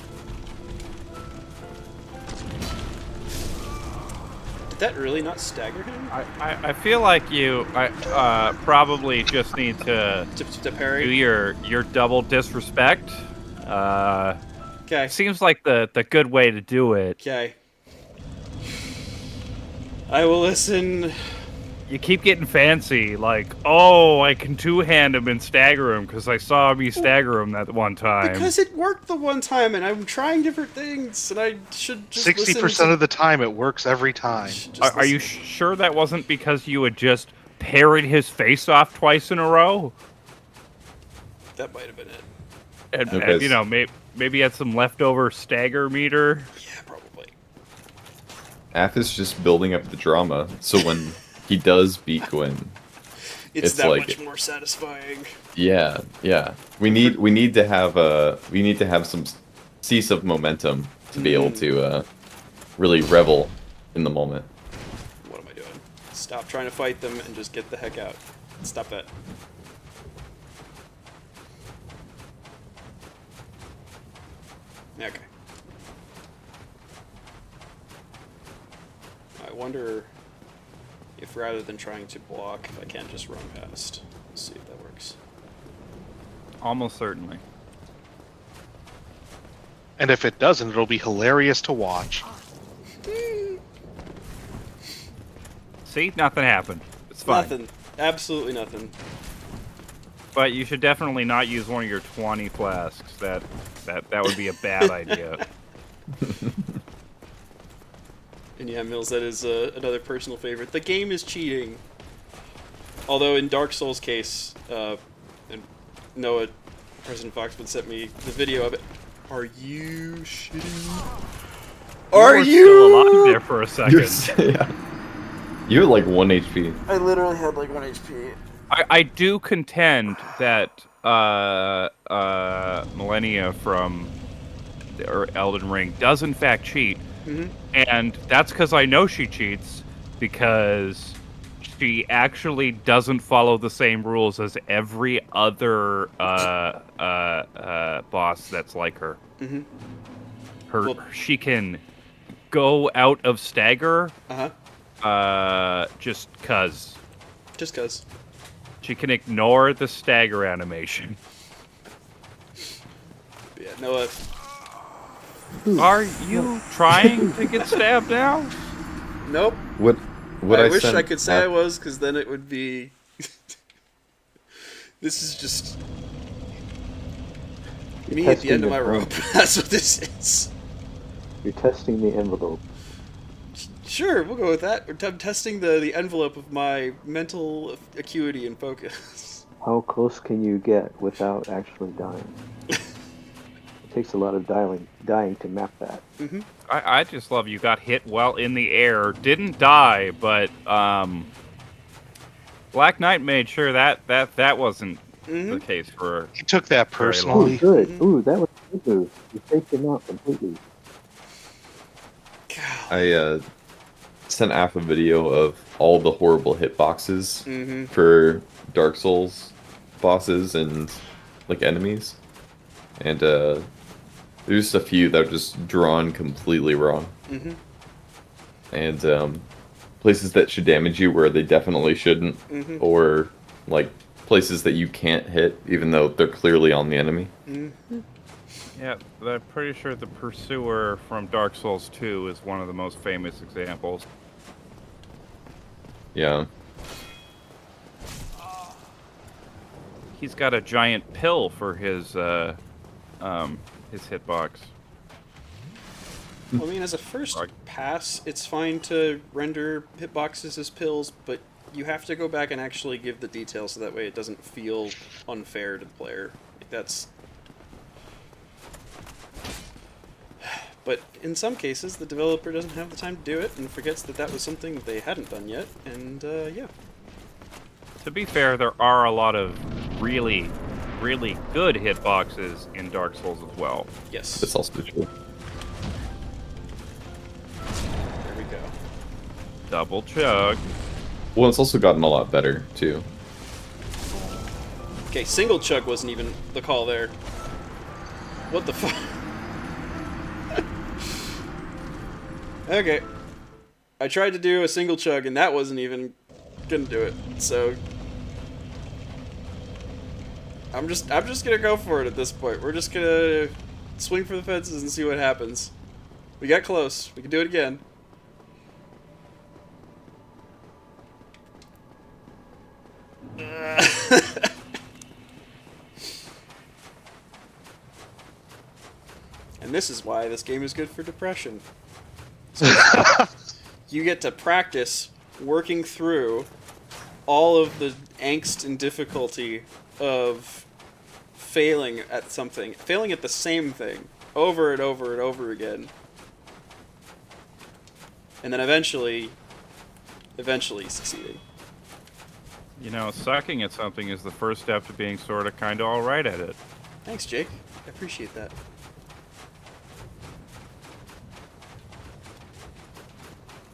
Did that really not stagger him? I feel like you probably just need to To parry? do your double disrespect. Okay. Seems like the good way to do it. Okay. I will listen. You keep getting fancy, like, oh, I can two-hand him and stagger him because I saw me stagger him that one time. Because it worked the one time, and I'm trying different things, and I should just 60% of the time, it works every time. Are you sure that wasn't because you had just parried his face off twice in a row? That might have been it. And, Okay. and you know, maybe you had some leftover stagger meter. Yeah, probably. Ath is just building up the drama, so when he does beat Gwyn, It's It's that like- much more satisfying. yeah. We need to have some cease of momentum to be able to really revel in the moment. What am I doing? Stop trying to fight them and just get the heck out. Stop that. Okay. I wonder if rather than trying to block, if I can't just run past. Let's see if that works. Almost certainly. And if it doesn't, it'll be hilarious to watch. See, nothing happened. It's fine. Nothing. Absolutely nothing. But you should definitely not use one of your 20 flasks. That would be a bad idea. And yeah, Mills, that is another personal favorite. The game is cheating. Although in Dark Souls' case, and Noah, President Foxman sent me the video of it. Are you shitting me? Are were you? still alive there for a second? Yeah. You had like 1 HP. I literally had like 1 HP. I do contend that Millennia from Elden Ring does in fact cheat. Mhm. And that's because I know she cheats, because she actually doesn't follow the same rules as every other boss that's like her. Mm-hmm. She can go out of stagger. Just cause. Just cause. She can ignore the stagger animation. Yeah. No. Are you trying to get stabbed now? Nope. What I wish sent I could say I Matt- was, because then it would be. This is just me at the end of my rope. That's what this is. You're testing the envelope. Sure, we'll go with that. I'm testing the envelope of my mental acuity and focus. How close can you get without actually dying? It takes a lot of dying to map that. Mm-hmm. I just love you got hit while in the air, didn't die, but Black Knight made sure that wasn't the case for her. He took that Very personally. Oh, good. Ooh, that was a good move. You faked him out completely. I sent Af a video of all the horrible hitboxes Mm-hmm. for Dark Souls bosses and like enemies, and there's just a few that are just drawn completely wrong, Mm-hmm. and places that should damage you where they definitely shouldn't, Mm-hmm. or like places that you can't hit even though they're clearly on the enemy. Mm-hmm. Yeah, I'm pretty sure the Pursuer from Dark Souls 2 is one of the most famous examples. Yeah. He's got a giant pill for his hitbox. Well, I mean, as a first pass, it's fine to render hitboxes as pills, but you have to go back and actually give the details so that way it doesn't feel unfair to the player. Like, that's... But in some cases, the developer doesn't have the time to do it and forgets that that was something that they hadn't done yet, and yeah. To be fair, there are a lot of really, really good hitboxes in Dark Souls as well. Yes. That's also true. There we go. Double chug. Well, it's also gotten a lot better too. Okay, single chug wasn't even the call there. What the fuck? Okay. I tried to do a single chug and that wasn't even gonna do it. So I'm just gonna go for it at this point. We're just gonna swing for the fences and see what happens. We got close. We can do it again. And this is why this game is good for depression. So you get to practice working through all of the angst and difficulty of failing at something, failing at the same thing over and over and over again. And then eventually succeeding. You know, sucking at something is the first step to being sort of kind of alright at it. Thanks, Jake. I appreciate that.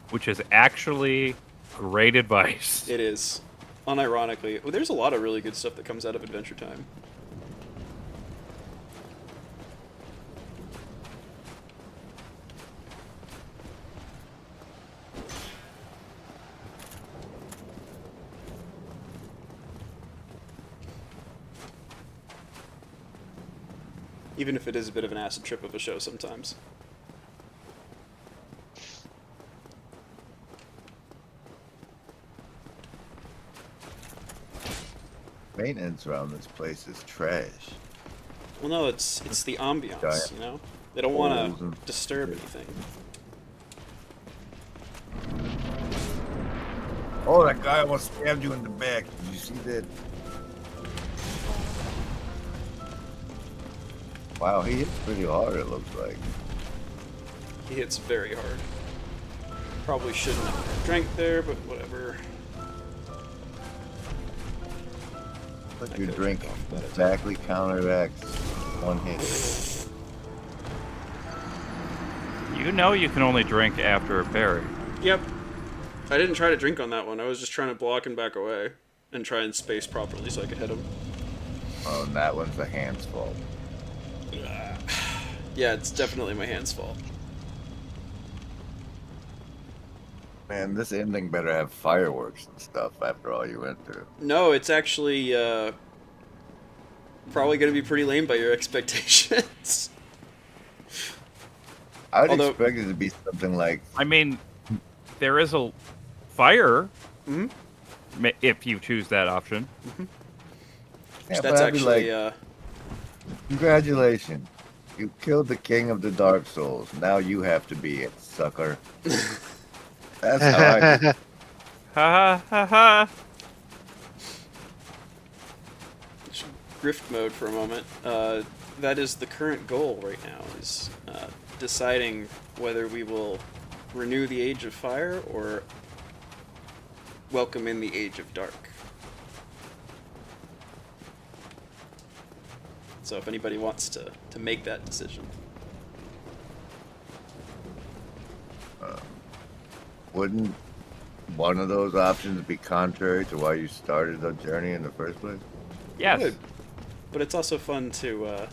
Which is actually great advice. It is. Unironically. Well, there's a lot of really good stuff that comes out of Adventure Time. Even if it is a bit of an acid trip of a show sometimes. Maintenance around this place is trash. Well, no, it's the ambiance, Giant you know? They don't want holes to and- disturb anything. Oh, that guy almost stabbed you in the back. Did you see that? Wow, he hits pretty hard, it looks like. He hits very hard. Probably shouldn't have drank there, but whatever. But your drink exactly counteracts one hit. You know you can only drink after a berry. Yep. I didn't try to drink on that one. I was just trying to block and back away and try and space properly so I could hit him. Oh, and that one's the hand's fault. Yeah, it's definitely my hand's fault. Man, this ending better have fireworks and stuff after all you went through. No, it's actually probably going to be pretty lame by your expectations. I would Although- expect it to be something like, I mean, there is a fire Mhm. if you choose that option. yeah, That's but I'd be actually like, congratulations. You killed the king of the Dark Souls. Now you have to be it, sucker. That's how I do. Ha ha ha ha. grift mode for a moment. That is the current goal right now, is deciding whether we will renew the Age of Fire or welcome in the Age of Dark. So if anybody wants to make that decision. Wouldn't one of those options be contrary to why you started the journey in the first place? Yes. Good. But it's also fun to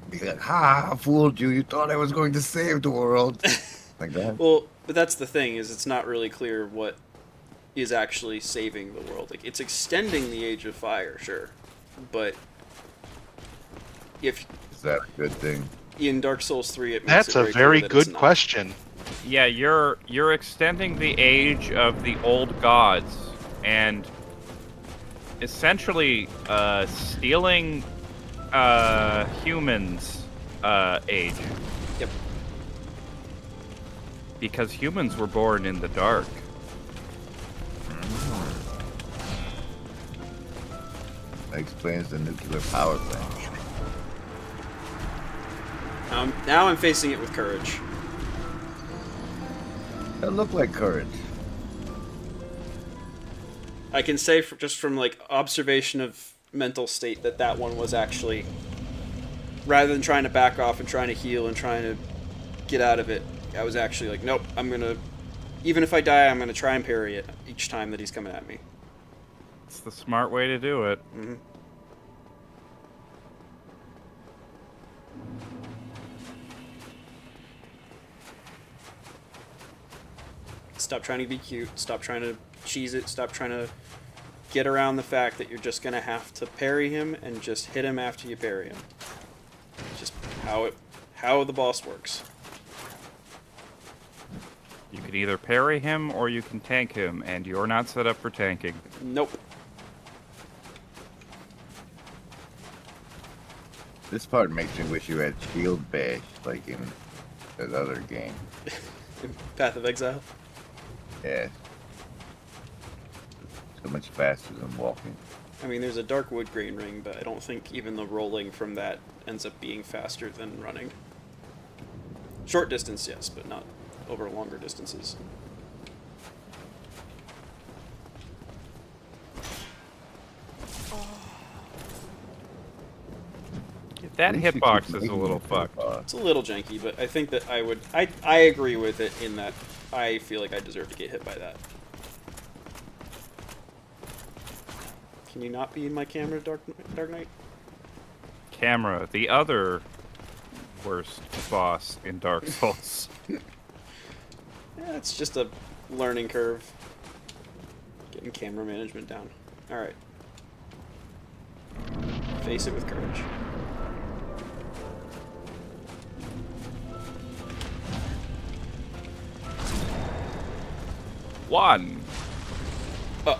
Be like, ha, I fooled you. You thought I was going to save the world. Like that? well, but that's the thing, is it's not really clear what is actually saving the world. Like, it's extending the Age of Fire, sure. But if Is that a good thing? in Dark Souls 3 it makes That's it a clear very that it's good not. question. Yeah, you're extending the age of the old gods and essentially stealing humans' age. Yep. Because humans were born in the dark. That explains the nuclear power plant. Now I'm facing it with courage. That looked like courage. I can say just from like observation of mental state that one was actually, rather than trying to back off and trying to heal and trying to get out of it, I was actually like, nope, I'm gonna, even if I die, I'm gonna try and parry it each time that he's coming at me. It's the smart way to do it. Mm-hmm. Stop trying to be cute. Stop trying to cheese it. Stop trying to get around the fact that you're just gonna have to parry him and just hit him after you parry him. Just how the boss works. You can either parry him or you can tank him, and you're not set up for tanking. Nope. This part makes me wish you had shield bash like in that other game. Path of Exile. Yeah. So much faster than walking. I mean, there's a dark wood grain ring, but I don't think even the rolling from that ends up being faster than running. Short distance, yes, but not over longer distances. That At least you hitbox keep is a making little it fucked. It's a little janky, but I think that I agree with it in that I feel like I deserve to get hit by that. Can you not be in my camera, Dark Knight? Camera, the other worst boss in Dark Souls. Yeah, it's just a learning curve. Getting camera management down. Alright. Face it with courage. One. Okay.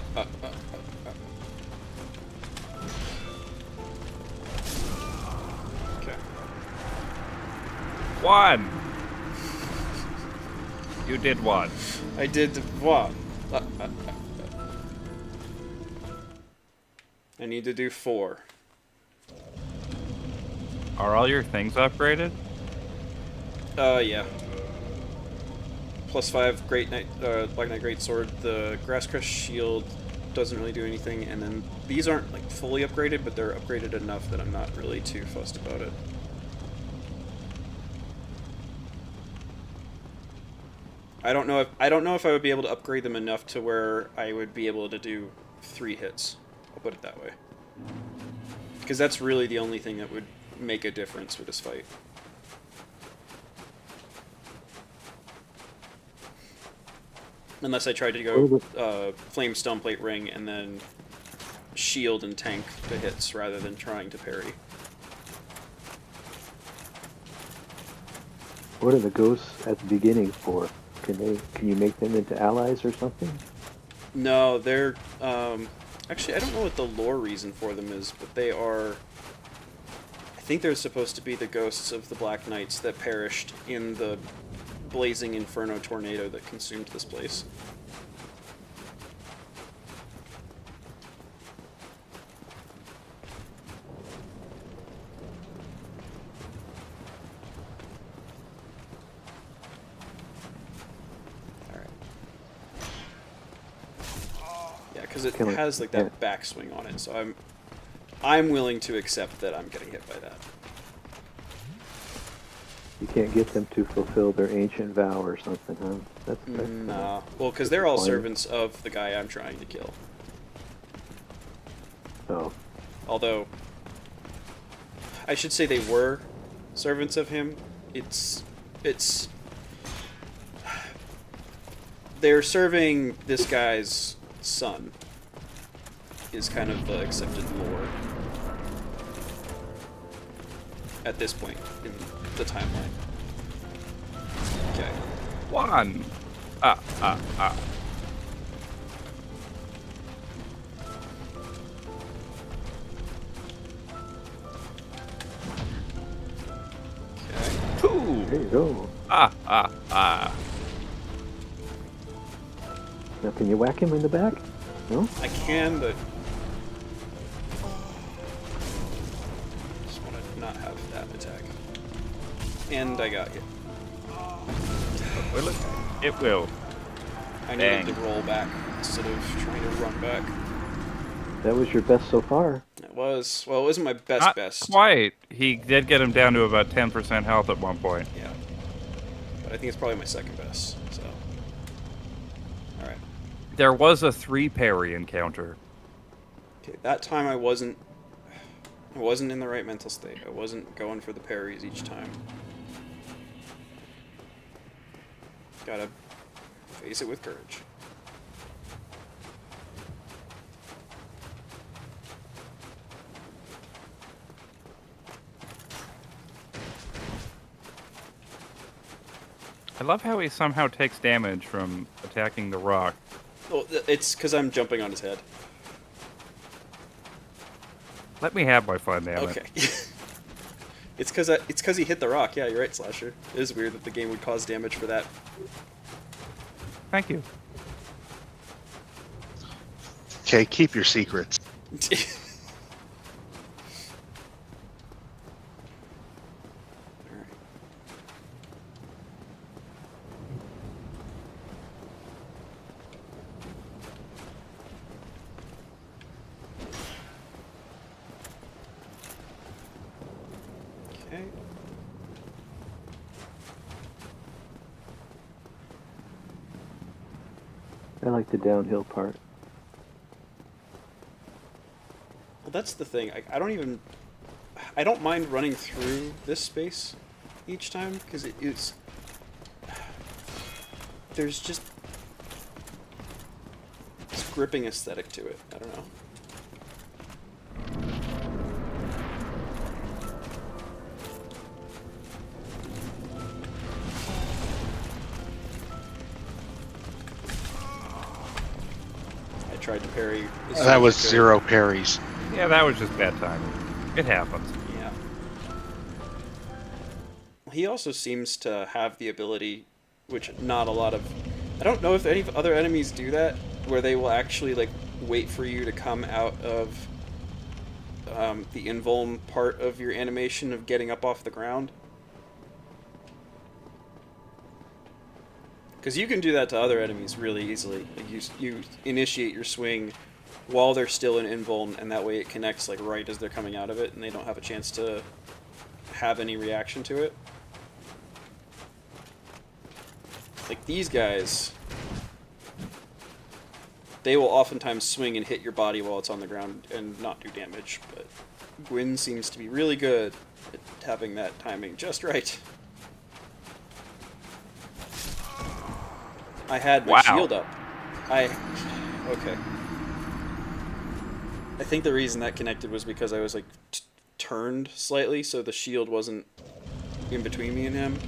One. You did one. I did what? I need to do 4. Are all your things upgraded? Yeah. +5 Great Knight, Black Knight Great Sword. The Grass Crush Shield doesn't really do anything, and then these aren't like fully upgraded, but they're upgraded enough that I'm not really too fussed about it. I don't know if I would be able to upgrade them enough to where I would be able to do 3 hits. I'll put it that way. Because that's really the only thing that would make a difference with this fight. Unless I tried to go Flame Stone Plate Ring and then shield and tank the hits rather than trying to parry. What are the ghosts at the beginning for? Can you make them into allies or something? No, they're actually I don't know what the lore reason for them is, but they are. I think they're supposed to be the ghosts of the Black Knights that perished in the blazing inferno tornado that consumed this place. Because it has like that backswing on it, so I'm willing to accept that I'm getting hit by that. You can't get them to fulfill their ancient vow or something, huh? That's nah. Well, because they're all servants of the guy I'm trying to kill. Oh. Although, I should say they were servants of him. They're serving this guy's son, is kind of the accepted lore at this point in the timeline. Okay. 1. Okay. 2. There you go. Now, can you whack him in the back? No? I can, but just want to not have that attack. And I got hit. Will it? It will. I needed to roll back instead of trying to run back. That was your best so far. It was. Well, it wasn't my best Not best. quite. He did get him down to about 10% health at one point. Yeah. But I think it's probably my second best, so. Alright. There was a 3 parry encounter. Okay, that time I wasn't in the right mental state. I wasn't going for the parries each time. Gotta face it with courage. I love how he somehow takes damage from attacking the rock. Well, it's because I'm jumping on his head. Let me have my fun, damn it. Okay. It's because he hit the rock. Yeah, you're right, Slasher. It is weird that the game would cause damage for that. Thank you. Okay, keep your secrets. Okay. I like the downhill part. Well, that's the thing. I don't mind running through this space each time because it's there's just this gripping aesthetic to it. I don't know. I tried to parry. That was 0 parries. Yeah, that was just bad timing. It happens. Yeah. He also seems to have the ability, which not a lot of... I don't know if any other enemies do that, where they will actually, like, wait for you to come out of the invuln part of your animation of getting up off the ground. Because you can do that to other enemies really easily. Like you initiate your swing while they're still in invuln, and that way it connects like right as they're coming out of it, and they don't have a chance to have any reaction to it. Like these guys, they will oftentimes swing and hit your body while it's on the ground and not do damage, but Gwyn seems to be really good at having that timing just right. I had my Wow. shield up. Okay. I think the reason that connected was because I was like turned slightly, so the shield wasn't in between me and him.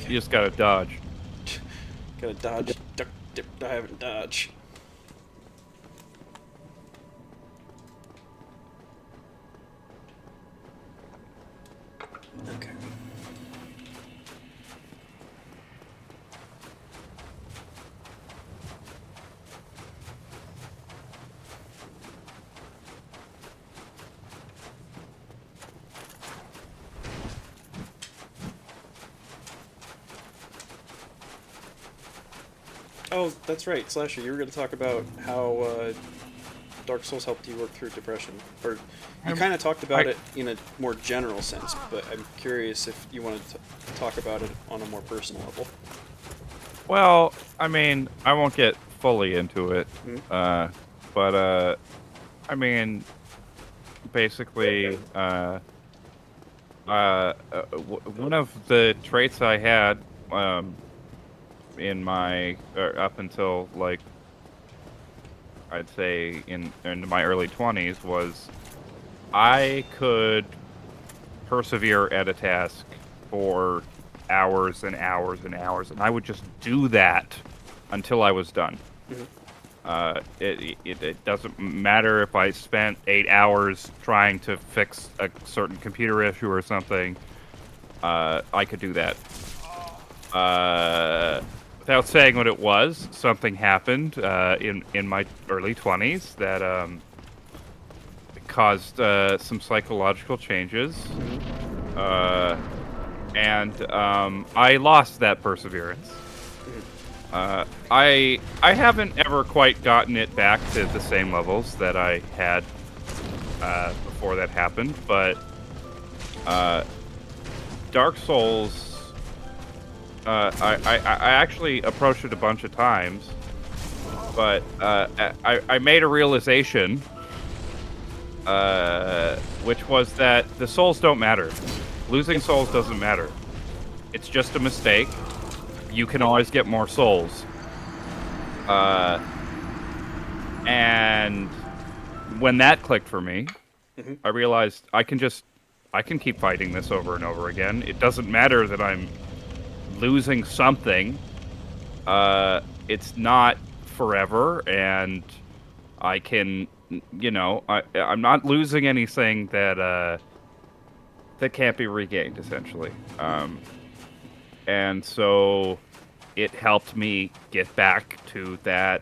You just gotta dodge. Gotta dodge, duck, dip, dive, and dodge. Okay. Oh, that's right, Slasher. You were going to talk about how Dark Souls helped you work through depression, or you kind of talked about it in a more general sense. But I'm curious if you wanted to talk about it on a more personal level. Well, I mean, I won't get fully into it, but I mean, basically, one of the traits I had in my up until like I'd say in my early 20s was I could persevere at a task for hours and hours and hours, and I would just do that until I was done. It doesn't matter if I spent 8 hours trying to fix a certain computer issue or something. I could do that. Without saying what it was, something happened in my early 20s that caused some psychological changes, and I lost that perseverance. I haven't ever quite gotten it back to the same levels that I had before that happened, but Dark Souls, I actually approached it a bunch of times, but I made a realization, which was that the souls don't matter. Losing souls doesn't matter. It's just a mistake. You can always get more souls. And when that clicked for me, I realized I can keep fighting this over and over again. It doesn't matter that I'm losing something. It's not forever, and I can, I'm not losing anything that can't be regained, essentially. And so it helped me get back to that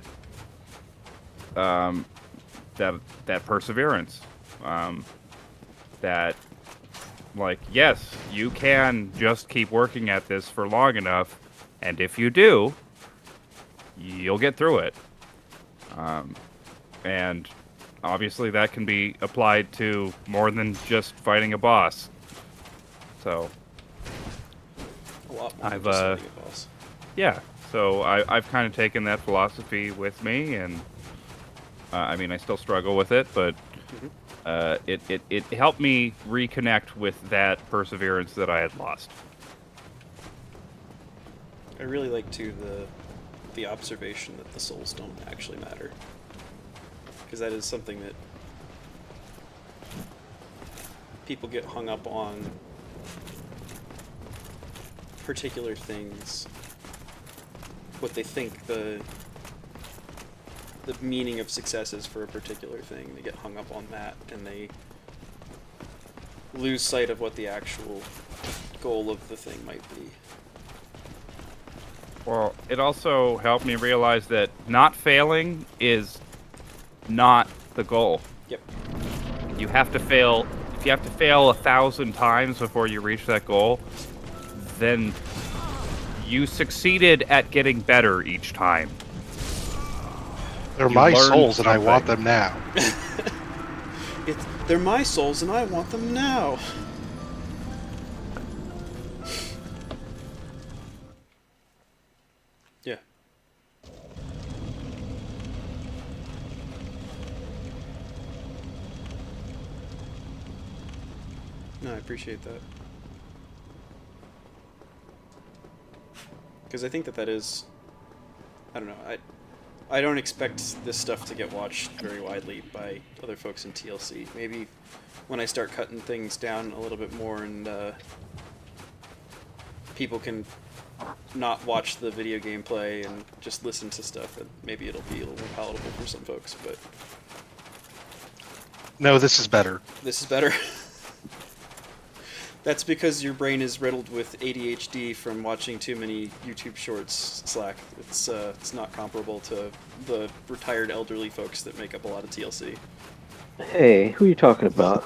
perseverance. That, like, yes, you can just keep working at this for long enough, and if you do, you'll get through it. And obviously that can be applied to more than just fighting a boss. So A lot more I've, than just fighting a boss. yeah, so I've kind of taken that philosophy with me, and I mean, I still struggle with it, but it helped me reconnect with that perseverance that I had lost. I really like too the observation that the souls don't actually matter, because that is something that people get hung up on. Particular things, what they think the meaning of success is for a particular thing. They get hung up on that, and they lose sight of what the actual goal of the thing might be. Well, it also helped me realize that not failing is not the goal. Yep. You have to fail. If you have to fail 1,000 times before you reach that goal, then you succeeded at getting better each time. They're You my learned souls, and I want something. them now. They're my souls, and I want them now. No, I appreciate that. Because I think that is... I don't know, I don't expect this stuff to get watched very widely by other folks in TLC. Maybe when I start cutting things down a little bit more and people can not watch the video gameplay and just listen to stuff, and maybe it'll be a little more palatable for some folks, but... No, this is better. This is better? That's because your brain is riddled with ADHD from watching too many YouTube shorts, Slack. It's not comparable to the retired elderly folks that make up a lot of TLC. Hey, who are you talking about?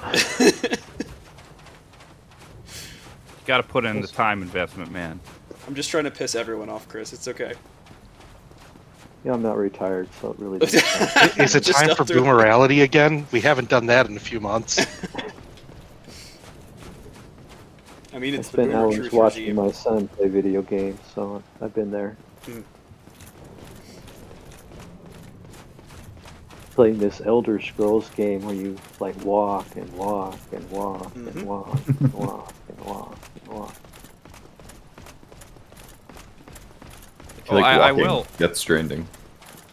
Got to put in the time investment, man. I'm just trying to piss everyone off, Chris. It's okay. Yeah, I'm not retired, so it really doesn't matter. Is it Just time for elderly. boomerality again? We haven't done that in a few months. I mean, I it's the spent boomer hours truth watching regime. my son play video games, so I've been there. Hmm. Playing this Elder Scrolls game where you like walk and walk and walk Mhm. and walk and walk and walk and walk. I feel like I walking will. Death Stranding.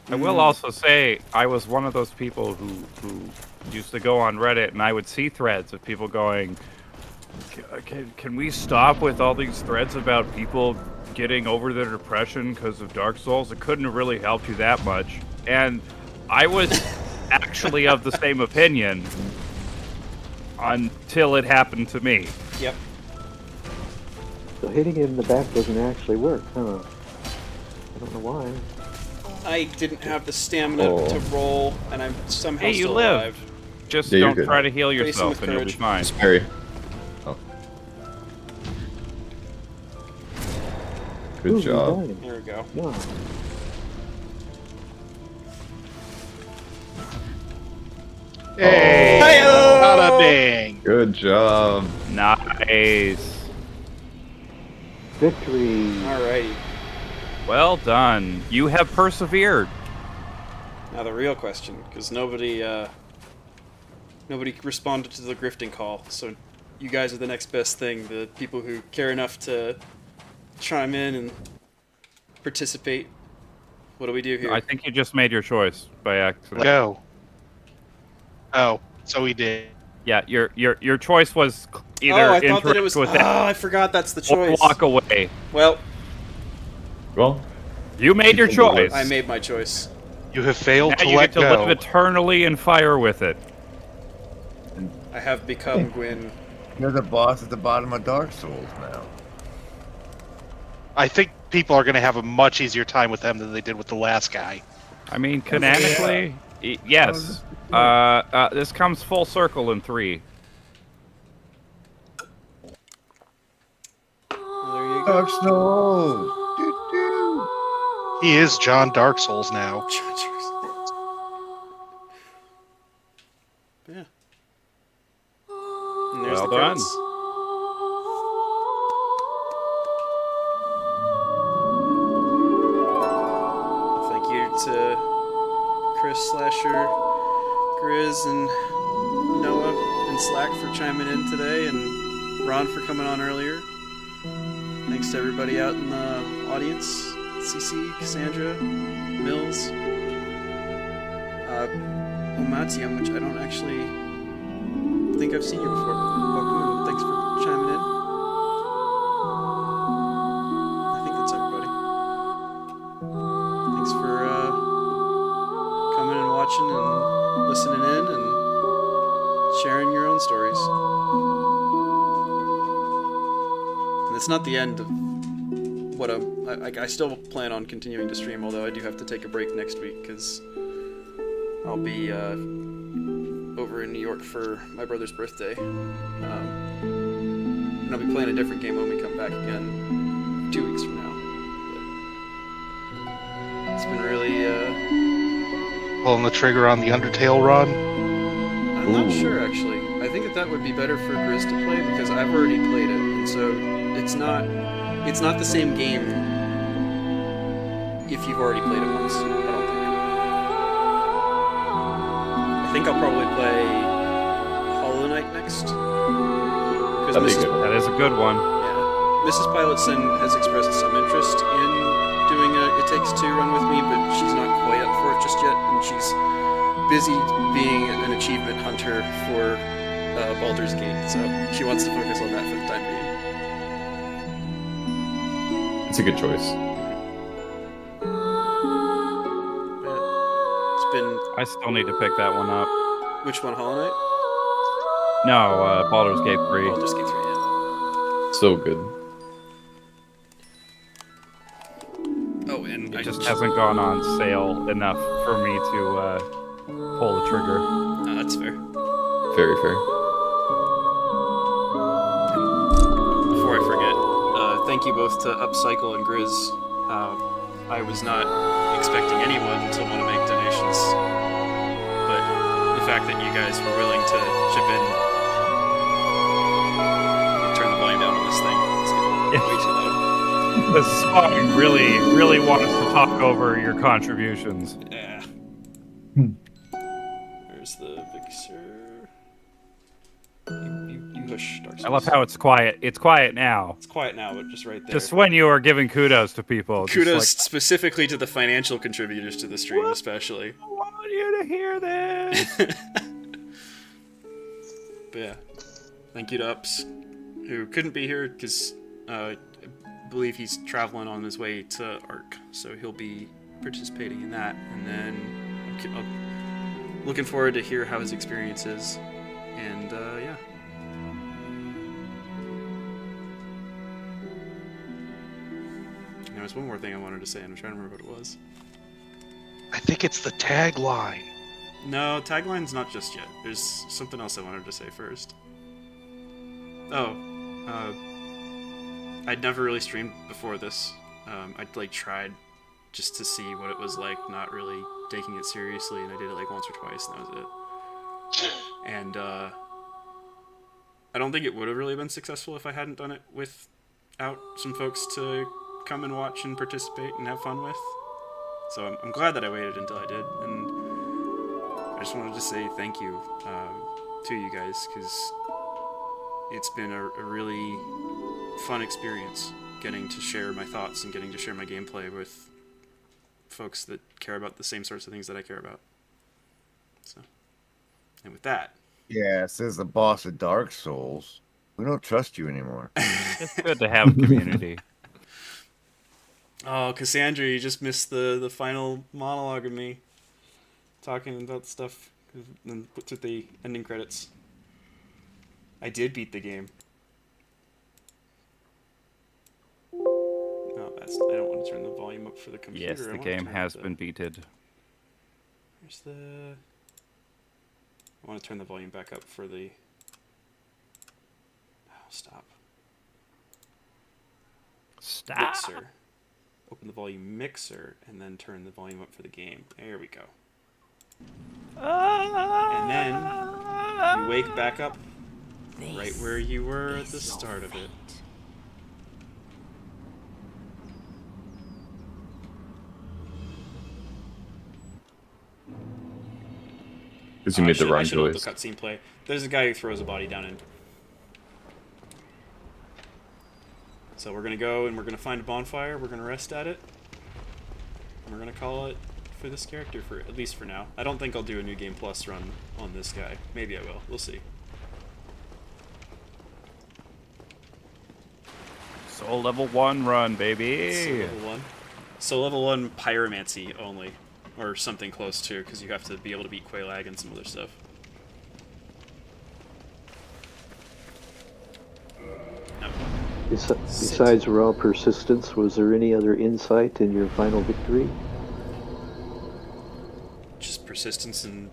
I will also say I was one of those people who used to go on Reddit and I would see threads of people going, can we stop with all these threads about people getting over their depression because of Dark Souls? It couldn't have really helped you that much. And I was actually of the same opinion until it happened to me. Yep. So hitting it in the back doesn't actually work, huh? I don't know why. I didn't have the stamina Oh. to roll, and I'm somehow Hey, you still live. alive. Just Yeah, you're don't good. try to heal Face 'em yourself with and you'll be courage. fine. Sperry. Oh. Good Ooh, job. you died. There we go. No. Hey! Hi-yo! Bada bing! Good job. Nice. Victory. Alrighty. Well done. You have persevered. Now the real question, because nobody responded to the grifting call, so you guys are the next best thing, the people who care enough to chime in and participate. What do we do here? I think you just made your choice by accident. Go. Oh, so we did. Yeah, your choice was either I thought interact that it was. with I forgot that's the it or choice. walk away. Well, Well, You made your choice. I made my choice. You have failed Now to you let get to go. live eternally in fire with it. I have become Gwyn. You're the boss at the bottom of Dark Souls now. I think people are going to have a much easier time with them than they did with the last guy. I mean, canonically, yes. This comes full circle in 3. There you go. Dark Souls. Doo-doo. He is John Dark Souls now. Yeah. And there's Well the done. credits. Thank you to Chris Slasher, Grizz, and Noah and Slack for chiming in today, and Ron for coming on earlier. Thanks to everybody out in the audience. CC, Cassandra, Mills, Omatium, which I don't actually think I've seen you before. Welcome and thanks for chiming in. I think that's everybody. Thanks for coming and watching and listening in and sharing your own stories. And it's not the end of what I still plan on continuing to stream, although I do have to take a break next week because I'll be over in New York for my brother's birthday. And I'll be playing a different game when we come back again 2 weeks from now. But it's been really, Pulling the trigger on the Undertale run. I'm not sure actually. I think that would be better for Grizz to play because I've already played it, and so it's not the same game if you've already played it once. I don't think. I think I'll probably play Hollow Knight next, Because That'd be Mrs. good. That is a good one. Yeah. Mrs. Pilotson has expressed some interest in doing a It Takes Two run with me, but she's not quite up for it just yet, and she's busy being an achievement hunter for Baldur's Gate, so she wants to focus on that for the time being. It's a good choice. But it's been... I still need to pick that one up. Which one, Hollow Knight? No, Baldur's Gate 3. Baldur's Gate 3, yeah. So good. Oh, and It just hasn't gone on sale enough for me to pull the trigger. Oh, that's fair. Very fair. Before I forget, thank you both to Upcycle and Grizz. I was not expecting anyone to want to make donations, but the fact that you guys were willing to chip in and turn the volume down on this thing, it's getting way too loud. The song really wants to talk over your contributions. Yeah. There's the Vixer. You hush, Dark Souls. I love how it's quiet. It's quiet now. It's quiet now, but just right there. Just when you are giving kudos to people. Kudos Just specifically to the financial contributors to the stream, especially. I want you to hear this. But yeah, thank you to Ups, who couldn't be here because I believe he's traveling on his way to ARC, so he'll be participating in that. And then I'm looking forward to hear how his experience is. And yeah. There was one more thing I wanted to say, and I'm trying to remember what it was. I think it's the tagline. No, tagline's not just yet. There's something else I wanted to say first. Oh, I'd never really streamed before this. I'd like tried just to see what it was like, not really taking it seriously, and I did it like once or twice, and that was it. And I don't think it would have really been successful if I hadn't done it without some folks to come and watch and participate and have fun with. So I'm glad that I waited until I did, and I just wanted to say thank you to you guys, because it's been a really fun experience getting to share my thoughts and getting to share my gameplay with folks that care about the same sorts of things that I care about. So, and with that... Yeah, says the boss of Dark Souls. We don't trust you anymore. It's good to have a community. Oh, Cassandra, you just missed the final monologue of me talking about stuff and put with the ending credits. I did beat the game. No, I don't want to turn the volume up for the computer. Yes, the game has been beaten. Where's the... I want to turn the volume back up for the... Oh, stop. Stop. Mixer. Open the volume mixer and then turn the volume up for the game. There we go. And then you wake back up right where you were at the start of it. Because you made the I wrong should let choice. the cutscene play. There's a guy who throws a body down in. So we're gonna go and we're gonna find a bonfire. We're gonna rest at it, and we're gonna call it for this character for at least for now. I don't think I'll do a New Game Plus run on this guy. Maybe I will. We'll see. Soul level 1 run, baby. So level 1. So level 1 pyromancy only, or something close to, because you have to be able to beat Quelaag and some other stuff. No. Besides raw persistence, was there any other insight in your final victory? Just persistence and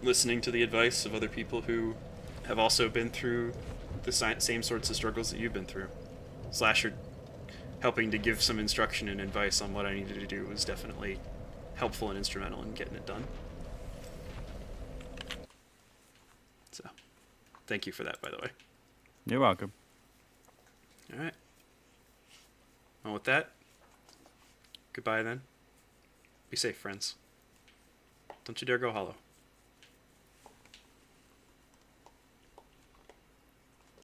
listening to the advice of other people who have also been through the same sorts of struggles that you've been through. Slasher helping to give some instruction and advice on what I needed to do was definitely helpful and instrumental in getting it done. So, thank you for that, by the way. You're welcome. Alright. Well, with that, goodbye then. Be safe, friends. Don't you dare go hollow.